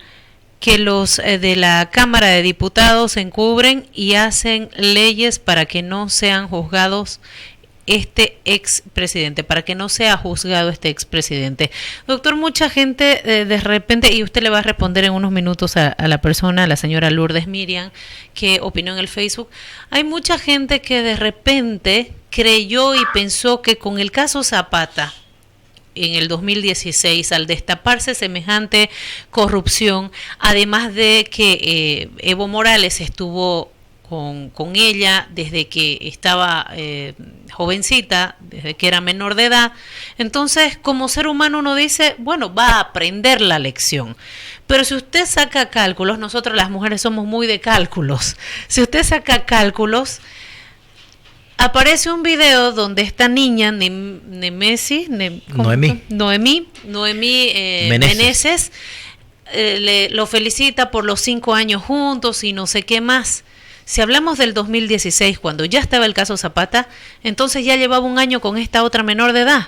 que los de la Cámara de Diputados se encubren y hacen leyes para que no sean juzgados este expresidente, para que no sea juzgado este expresidente. Doctor, mucha gente de repente, y usted le va a responder en unos minutos a la persona, a la señora Lourdes Miriam, que opinó en el Facebook, hay mucha gente que de repente creyó y pensó que con el caso Zapata, en el 2016, al destaparse semejante corrupción, además de que Evo Morales estuvo con ella desde que estaba jovencita, desde que era menor de edad, entonces como ser humano uno dice, bueno, va a aprender la lección. Pero si usted saca cálculos, nosotros las mujeres somos muy de cálculos, si usted saca cálculos, aparece un video donde esta niña, Noemí Meneses, lo felicita por los 5 años juntos y no sé qué más. Si hablamos del 2016, cuando ya estaba el caso Zapata, entonces ya llevaba un año con esta otra menor de edad.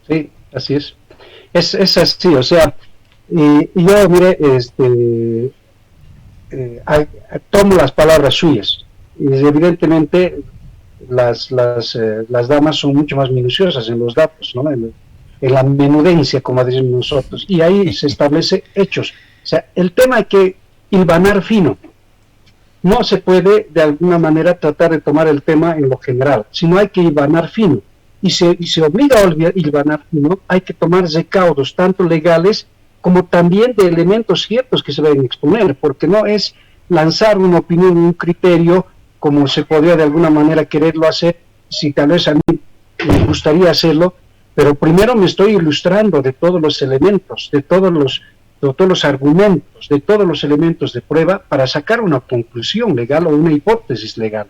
Sí, así es. Es así, o sea, y yo, mire, tomo las palabras suyas. Y evidentemente las damas son mucho más minuciosas en los datos, ¿no? En la menudencia, como decimos nosotros, y ahí se establece hechos. O sea, el tema hay que hilvanar fino. No se puede de alguna manera tratar de tomar el tema en lo general, sino hay que hilvanar fino. Y se obliga a hilvanar fino, hay que tomar recaudos, tanto legales como también de elementos ciertos que se deben exponer, porque no es lanzar una opinión, un criterio, como se podría de alguna manera quererlo hacer, si tal vez a mí me gustaría hacerlo, pero primero me estoy ilustrando de todos los elementos, de todos los argumentos, de todos los elementos de prueba para sacar una conclusión legal o una hipótesis legal.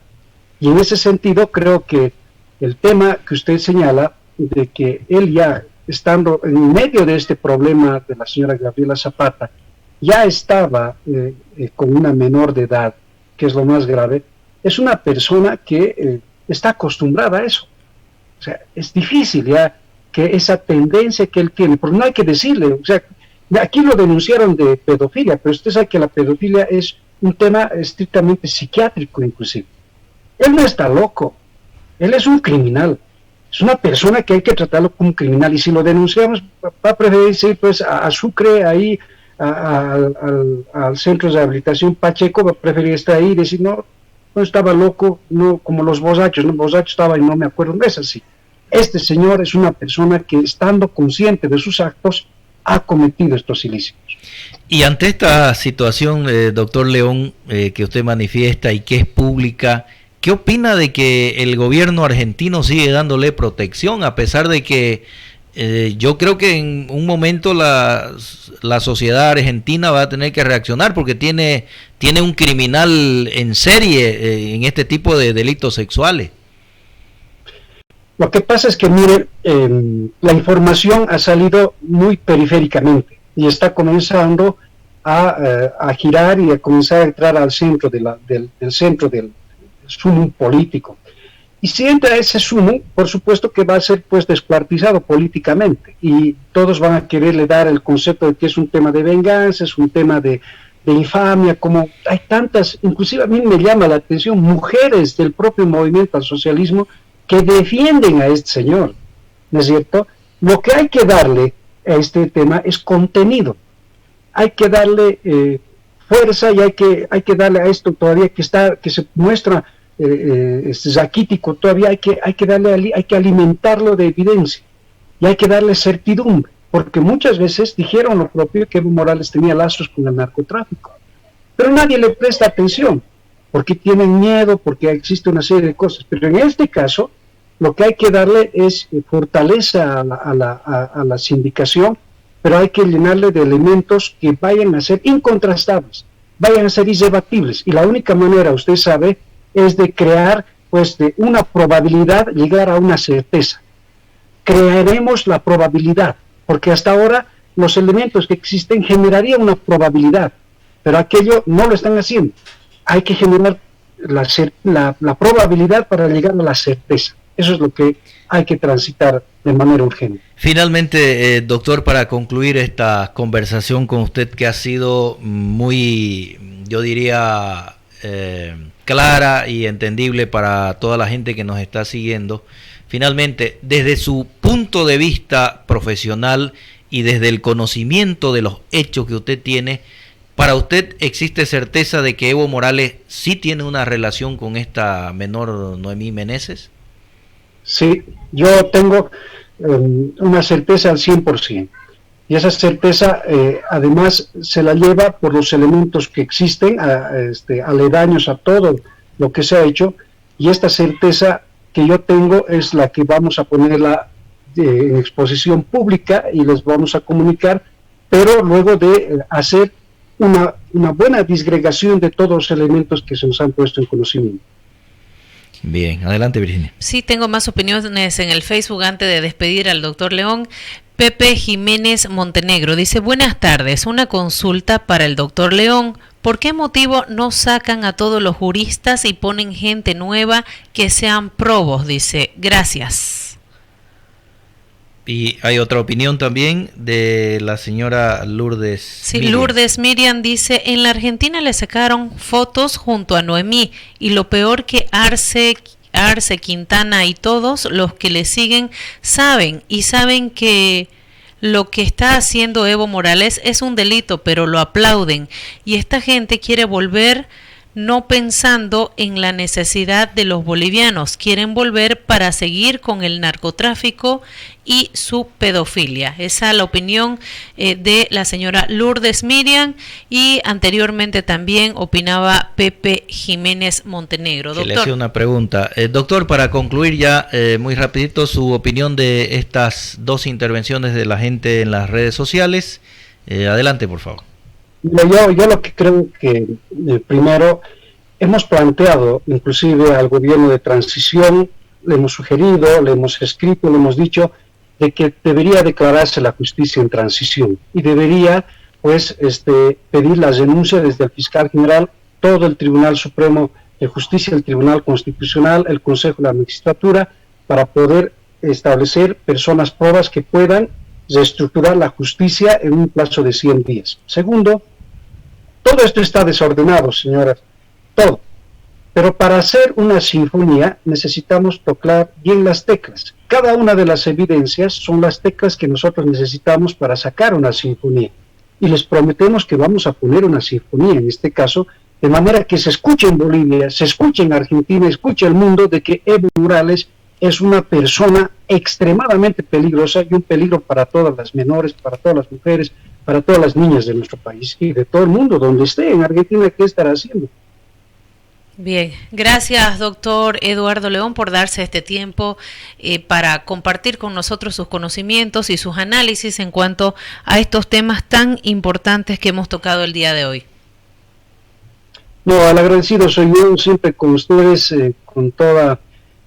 Y en ese sentido creo que el tema que usted señala, de que él ya estando en medio de este problema de la señora Gabriela Zapata, ya estaba con una menor de edad, que es lo más grave, es una persona que está acostumbrada a eso. O sea, es difícil ya que esa tendencia que él tiene, porque no hay que decirle, o sea, aquí lo denunciaron de pedofilia, pero usted sabe que la pedofilia es un tema estrictamente psiquiátrico inclusive. Él no está loco, él es un criminal. O Es una persona que hay que tratarlo como un criminal, y si lo denunciamos va a preferirse pues a Sucre, ahí al centro de rehabilitación Pacheco, va a preferir estar ahí y decir no estaba loco, no como los borrachos, no, borracho estaba y no me acuerdo. No es así. Este señor es una persona que, estando consciente de sus actos, ha cometido estos ilícitos. Y ante esta situación, doctor León, que usted manifiesta y que es pública, ¿qué opina de que el gobierno argentino sigue dándole protección, a pesar de que yo creo que en un momento la sociedad argentina va a tener que reaccionar, porque tiene un criminal en serie en este tipo de delitos sexuales? Lo que pasa es que, miren, la información ha salido muy periféricamente y está comenzando a girar y a comenzar a entrar al centro del centro del sumum político. Y si entra ese sumum, por supuesto que va a ser pues descuartizado políticamente, y todos van a quererle dar el concepto de que es un tema de venganza, es un tema de infamia, como hay tantas, inclusive a mí me llama la atención, mujeres del propio movimiento al socialismo que defienden a este señor, ¿no es cierto? Lo que hay que darle a este tema es contenido, hay que darle fuerza, y hay que darle a esto todavía que se muestra raquítico, todavía hay que alimentarlo de evidencia, y hay que darle certidumbre, porque muchas veces dijeron lo propio, que Evo Morales tenía lazos con el narcotráfico, pero nadie le presta atención, porque tienen miedo, porque existe una serie de cosas. Pero en este caso, lo que hay que darle es fortaleza a la sindicación, pero hay que llenarle de elementos que vayan a ser incontrastables, vayan a ser irrebatibles, y la única manera, usted sabe, es de crear, pues, de una probabilidad, llegar a una certeza. Crearemos la probabilidad, porque hasta ahora los elementos que existen generarían una probabilidad, pero aquello no lo están haciendo. Hay que generar la probabilidad para llegar a la certeza. Eso es lo que hay que transitar de manera urgente. Finalmente, doctor, para concluir esta conversación con usted, que ha sido muy, yo diría, clara y entendible para toda la gente que nos está siguiendo, finalmente, desde su punto de vista profesional y desde el conocimiento de los hechos que usted tiene, ¿para usted existe certeza de que Evo Morales sí tiene una relación con esta menor Noemí Meneses? Sí, yo tengo una certeza al 100%. Y esa certeza, además, se la lleva por los elementos que existen, aledaños a todo lo que se ha hecho. Y esta certeza que yo tengo es la que vamos a ponerla en exposición pública y les vamos a comunicar, pero luego de hacer una buena disgregación de todos los elementos que se nos han puesto en conocimiento. Bien, adelante, Virginia. Sí, tengo más opiniones en el Facebook antes de despedir al doctor León. Pepe Jiménez Montenegro dice: buenas tardes, una consulta para el doctor León. ¿Por qué motivo no sacan a todos los juristas y ponen gente nueva que sean probos? Dice, gracias. Y hay otra opinión también de la señora Lourdes. Sí, Lourdes Miriam dice: en la Argentina le sacaron fotos junto a Noemí, y lo peor que Arce, Quintana y todos los que le siguen saben que lo que está haciendo Evo Morales es un delito, pero lo aplauden, y esta gente quiere volver no pensando en la necesidad de los bolivianos, quieren volver para seguir con el narcotráfico y su pedofilia. Esa es la opinión de la señora Lourdes Miriam, y anteriormente también opinaba Pepe Jiménez Montenegro. Doctor. Le hacía una pregunta. Doctor, para concluir ya muy rapidito su opinión de estas dos intervenciones de la gente en las redes sociales. Adelante, por favor. Yo lo que creo que primero hemos planteado inclusive al gobierno de transición, le hemos sugerido, le hemos escrito, le hemos dicho de que debería declararse la justicia en transición y debería pues pedir las denuncias desde el fiscal general, todo el Tribunal Supremo de Justicia, el Tribunal Constitucional, el Consejo de la Magistratura, para poder establecer personas probas que puedan reestructurar la justicia en un plazo de 100 días. Segundo, todo esto está desordenado, señoras, todo. Pero para hacer una sinfonía necesitamos tocar bien las teclas. Cada una de las evidencias son las teclas que nosotros necesitamos para sacar una sinfonía. Y les prometemos que vamos a poner una sinfonía, en este caso, de manera que se escuche en Bolivia, se escuche en Argentina, escuche el mundo de que Evo Morales es una persona extremadamente peligrosa y un peligro para todas las menores, para todas las mujeres, para todas las niñas de nuestro país y de todo el mundo, donde esté, en Argentina, ¿qué estará haciendo? Bien, gracias doctor Eduardo León por darse este tiempo para compartir con nosotros sus conocimientos y sus análisis en cuanto a estos temas tan importantes que hemos tocado el día de hoy. No, al agradecido soy yo siempre con ustedes, con toda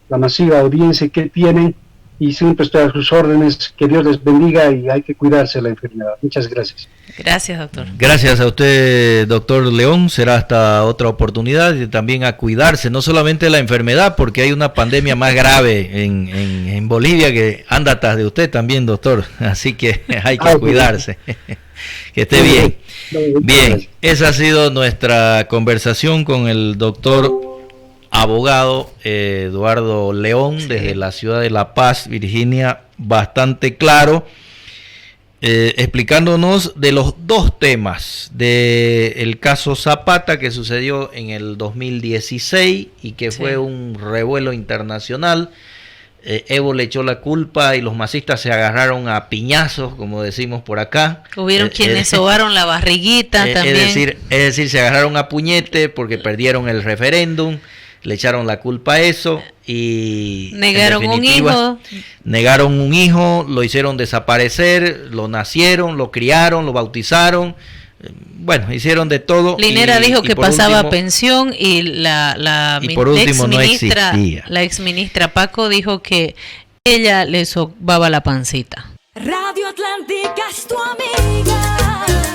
la masiva audiencia que tienen, y siempre estoy a sus órdenes. Que Dios les bendiga y hay que cuidarse de la enfermedad. Muchas gracias. Gracias, doctor. Gracias a usted, doctor León. Será hasta otra oportunidad, y también a cuidarse, no solamente de la enfermedad, porque hay una pandemia más grave en Bolivia que anda atrás de usted también, doctor. Así que hay que cuidarse. Que esté bien. Bien, esa ha sido nuestra conversación con el doctor abogado Eduardo León, desde la ciudad de La Paz, Virginia, bastante claro, explicándonos de los dos temas, del caso Zapata, que sucedió en el 2016 y que fue un revuelo internacional. Evo le echó la culpa y los masistas se agarraron a piñazos, como decimos por acá. Hubieron quienes sobaron la barriguita también. Es decir, se agarraron a puñete porque perdieron el referéndum. Le echaron la culpa a eso y negaron un hijo. Negaron un hijo, lo hicieron desaparecer, lo nacieron, lo criaron, lo bautizaron. Bueno, hicieron de todo. Linera dijo que pasaba pensión y la exministra Paco dijo que ella le sobaba la pancita. Radio Atlántica es tu amiga.